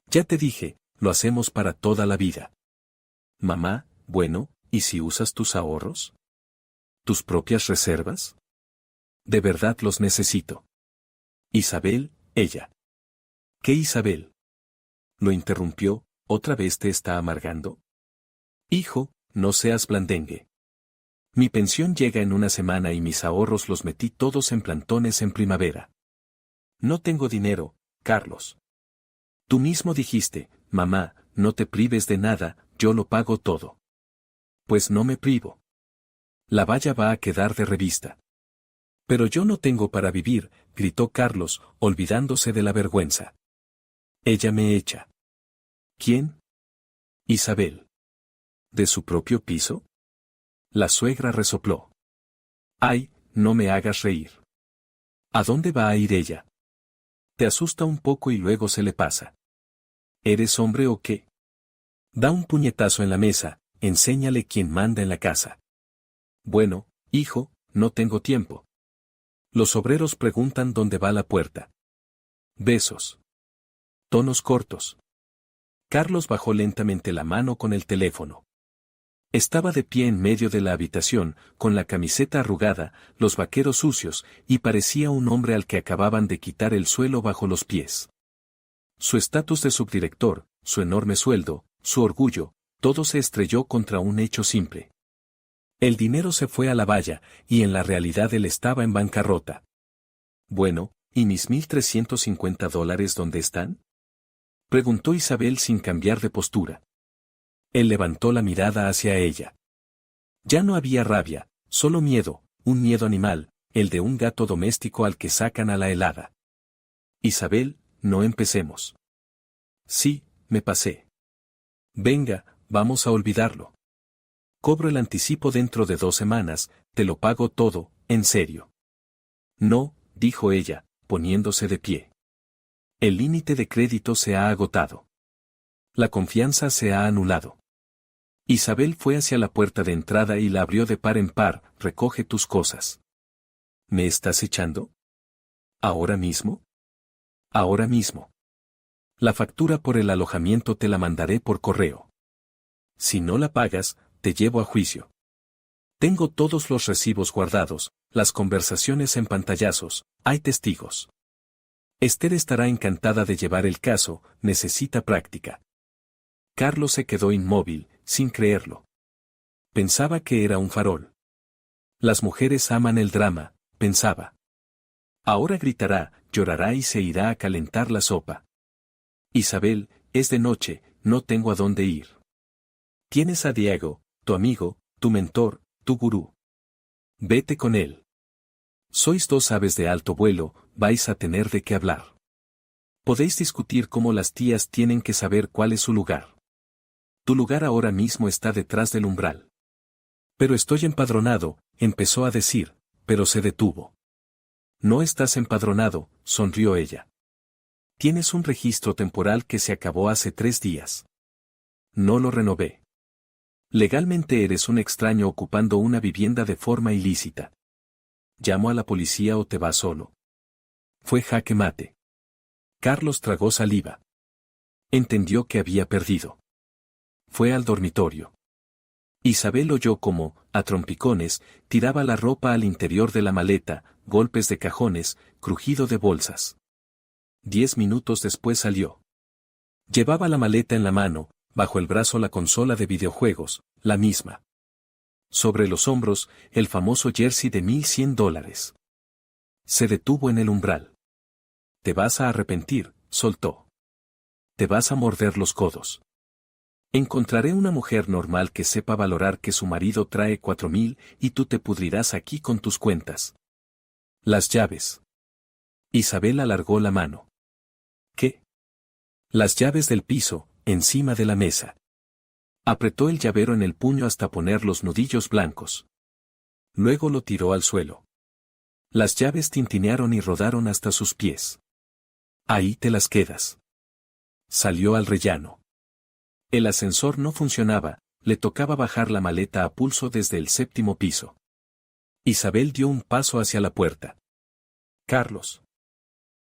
Ya te dije, lo hacemos para toda la vida. Mamá, bueno, ¿y si usas tus ahorros? ¿Tus propias reservas? De verdad los necesito. Isabel, ella. ¿Qué Isabel? Lo interrumpió, ¿otra vez te está amargando? Hijo, no seas blandengue. Mi pensión llega en una semana y mis ahorros los metí todos en plantones en primavera. No tengo dinero, Carlos. Tú mismo dijiste, mamá, no te prives de nada, yo lo pago todo. Pues no me privo. La valla va a quedar de revista. Pero yo no tengo para vivir, gritó Carlos, olvidándose de la vergüenza. Ella me echa. ¿Quién? Isabel. ¿De su propio piso? La suegra resopló. Ay, no me hagas reír. ¿A dónde va a ir ella? Te asusta un poco y luego se le pasa. ¿Eres hombre o qué? Da un puñetazo en la mesa, enséñale quién manda en la casa. Bueno, hijo, no tengo tiempo. Los obreros preguntan dónde va la puerta. Besos. Tonos cortos. Carlos bajó lentamente la mano con el teléfono. Estaba de pie en medio de la habitación, con la camiseta arrugada, los vaqueros sucios, y parecía un hombre al que acababan de quitar el suelo bajo los pies. Su estatus de subdirector, su enorme sueldo, su orgullo, todo se estrelló contra un hecho simple. El dinero se fue a la valla, y en la realidad él estaba en bancarrota. Bueno, ¿y mis $1.350 dónde están? Preguntó Isabel sin cambiar de postura. Él levantó la mirada hacia ella. Ya no había rabia, solo miedo, un miedo animal, el de un gato doméstico al que sacan a la helada. Isabel, no empecemos. Sí, me pasé. Venga, vamos a olvidarlo. Cobro el anticipo dentro de 2 semanas, te lo pago todo, en serio. No, dijo ella, poniéndose de pie. El límite de crédito se ha agotado. La confianza se ha anulado. Isabel fue hacia la puerta de entrada y la abrió de par en par, recoge tus cosas. ¿Me estás echando? ¿Ahora mismo? Ahora mismo. La factura por el alojamiento te la mandaré por correo. Si no la pagas, te llevo a juicio. Tengo todos los recibos guardados, las conversaciones en pantallazos, hay testigos. Esther estará encantada de llevar el caso, necesita práctica. Carlos se quedó inmóvil, sin creerlo. Pensaba que era un farol. Las mujeres aman el drama, pensaba. Ahora gritará, llorará y se irá a calentar la sopa. Isabel, es de noche, no tengo a dónde ir. Tienes a Diego, tu amigo, tu mentor, tu gurú. Vete con él. Sois 2 aves de alto vuelo, vais a tener de qué hablar. Podéis discutir cómo las tías tienen que saber cuál es su lugar. Tu lugar ahora mismo está detrás del umbral. Pero estoy empadronado, empezó a decir, pero se detuvo. No estás empadronado, sonrió ella. Tienes un registro temporal que se acabó hace 3 días. No lo renové. Legalmente eres un extraño ocupando una vivienda de forma ilícita. ¿Llamo a la policía o te vas solo? Fue jaque mate. Carlos tragó saliva. Entendió que había perdido. Fue al dormitorio. Isabel oyó cómo, a trompicones, tiraba la ropa al interior de la maleta, golpes de cajones, crujido de bolsas. 10 minutos después salió. Llevaba la maleta en la mano, bajo el brazo la consola de videojuegos, la misma. Sobre los hombros, el famoso jersey de $1.100. Se detuvo en el umbral. Te vas a arrepentir, soltó. Te vas a morder los codos. Encontraré una mujer normal que sepa valorar que su marido trae 4.000 y tú te pudrirás aquí con tus cuentas. Las llaves. Isabel alargó la mano. ¿Qué? Las llaves del piso, encima de la mesa. Apretó el llavero en el puño hasta poner los nudillos blancos. Luego lo tiró al suelo. Las llaves tintinearon y rodaron hasta sus pies. Ahí te las quedas. Salió al rellano. El ascensor no funcionaba, le tocaba bajar la maleta a pulso desde el 7º piso. Isabel dio un paso hacia la puerta. Carlos.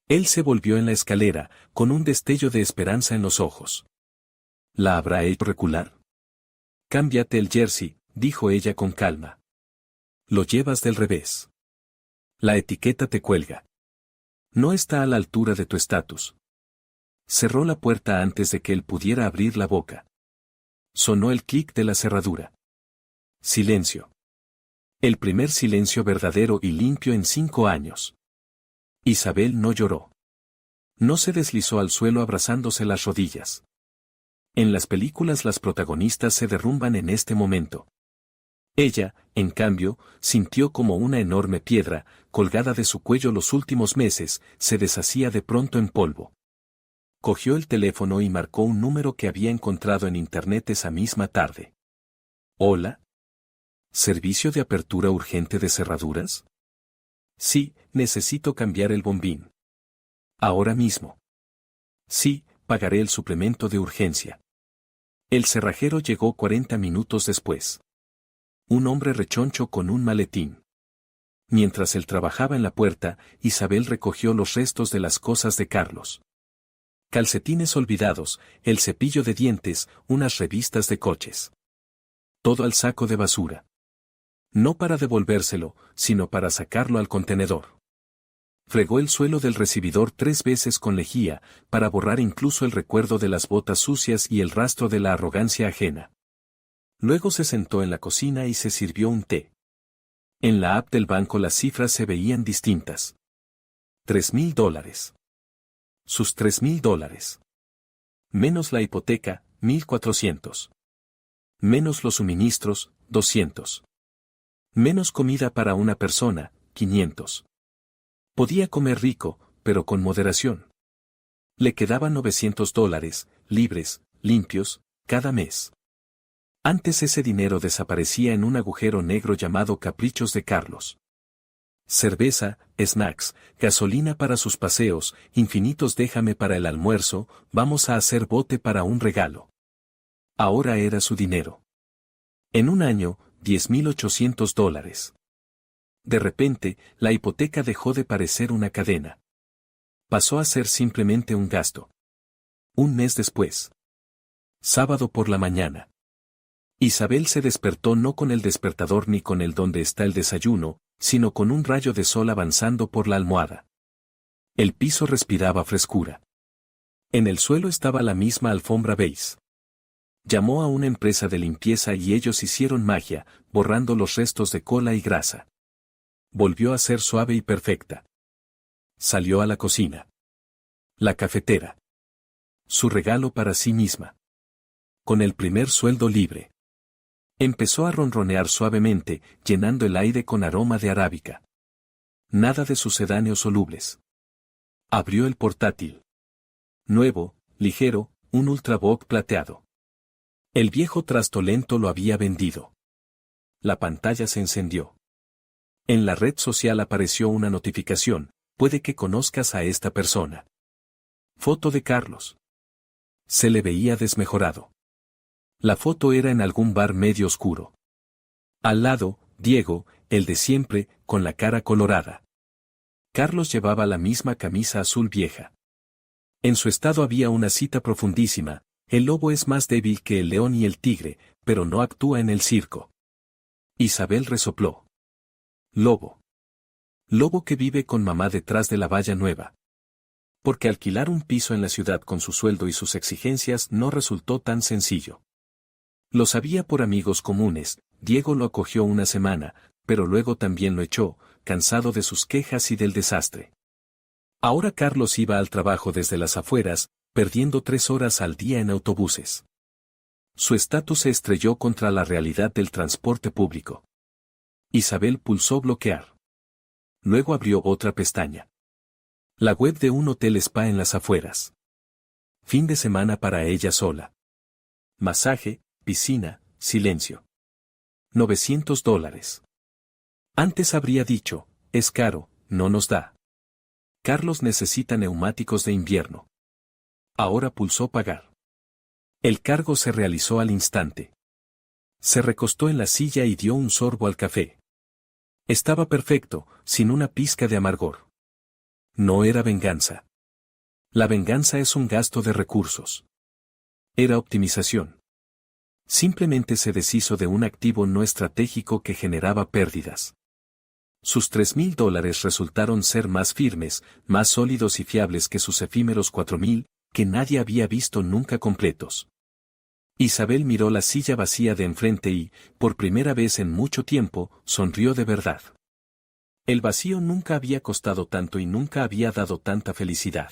Él se volvió en la escalera, con un destello de esperanza en los ojos. ¿La habrá hecho recular? Cámbiate el jersey, dijo ella con calma. Lo llevas del revés. La etiqueta te cuelga. No está a la altura de tu estatus. Cerró la puerta antes de que él pudiera abrir la boca. Sonó el clic de la cerradura. Silencio. El primer silencio verdadero y limpio en 5 años. Isabel no lloró. No se deslizó al suelo abrazándose las rodillas. En las películas las protagonistas se derrumban en este momento. Ella, en cambio, sintió como una enorme piedra, colgada de su cuello los últimos meses, se deshacía de pronto en polvo. Cogió el teléfono y marcó un número que había encontrado en internet esa misma tarde. ¿Hola? ¿Servicio de apertura urgente de cerraduras? Sí, necesito cambiar el bombín. Ahora mismo. Sí, pagaré el suplemento de urgencia. El cerrajero llegó 40 minutos después. Un hombre rechoncho con un maletín. Mientras él trabajaba en la puerta, Isabel recogió los restos de las cosas de Carlos. Calcetines olvidados, el cepillo de dientes, unas revistas de coches. Todo al saco de basura. No para devolvérselo, sino para sacarlo al contenedor. Fregó el suelo del recibidor 3 veces con lejía, para borrar incluso el recuerdo de las botas sucias y el rastro de la arrogancia ajena. Luego se sentó en la cocina y se sirvió un té. En la app del banco las cifras se veían distintas. $3,000. Sus $3,000. Menos la hipoteca, 1,400. Menos los suministros, 200. Menos comida para una persona, 500. Podía comer rico, pero con moderación. Le quedaban $900, libres, limpios, cada mes. Antes ese dinero desaparecía en un agujero negro llamado Caprichos de Carlos. Cerveza, snacks, gasolina para sus paseos, infinitos déjame para el almuerzo, vamos a hacer bote para un regalo. Ahora era su dinero. En un año, $10,800. De repente, la hipoteca dejó de parecer una cadena. Pasó a ser simplemente un gasto. Un mes después. Sábado por la mañana. Isabel se despertó no con el despertador ni con el donde está el desayuno, sino con un rayo de sol avanzando por la almohada. El piso respiraba frescura. En el suelo estaba la misma alfombra beige. Llamó a una empresa de limpieza y ellos hicieron magia, borrando los restos de cola y grasa. Volvió a ser suave y perfecta. Salió a la cocina. La cafetera. Su regalo para sí misma. Con el primer sueldo libre. Empezó a ronronear suavemente, llenando el aire con aroma de arábica. Nada de sucedáneos solubles. Abrió el portátil. Nuevo, ligero, un Ultrabook plateado. El viejo trasto lento lo había vendido. La pantalla se encendió. En la red social apareció una notificación, puede que conozcas a esta persona. Foto de Carlos. Se le veía desmejorado. La foto era en algún bar medio oscuro. Al lado, Diego, el de siempre, con la cara colorada. Carlos llevaba la misma camisa azul vieja. En su estado había una cita profundísima, el lobo es más débil que el león y el tigre, pero no actúa en el circo. Isabel resopló. Lobo. Lobo que vive con mamá detrás de la valla nueva. Porque alquilar un piso en la ciudad con su sueldo y sus exigencias no resultó tan sencillo. Lo sabía por amigos comunes, Diego lo acogió una semana, pero luego también lo echó, cansado de sus quejas y del desastre. Ahora Carlos iba al trabajo desde las afueras, perdiendo 3 horas al día en autobuses. Su estatus se estrelló contra la realidad del transporte público. Isabel pulsó bloquear. Luego abrió otra pestaña. La web de un hotel spa en las afueras. Fin de semana para ella sola. Masaje, piscina, silencio. $900. Antes habría dicho, es caro, no nos da. Carlos necesita neumáticos de invierno. Ahora pulsó pagar. El cargo se realizó al instante. Se recostó en la silla y dio un sorbo al café. Estaba perfecto, sin una pizca de amargor. No era venganza. La venganza es un gasto de recursos. Era optimización. Simplemente se deshizo de un activo no estratégico que generaba pérdidas. Sus $3,000 resultaron ser más firmes, más sólidos y fiables que sus efímeros 4,000, que nadie había visto nunca completos. Isabel miró la silla vacía de enfrente y, por primera vez en mucho tiempo, sonrió de verdad. El vacío nunca había costado tanto y nunca había dado tanta felicidad.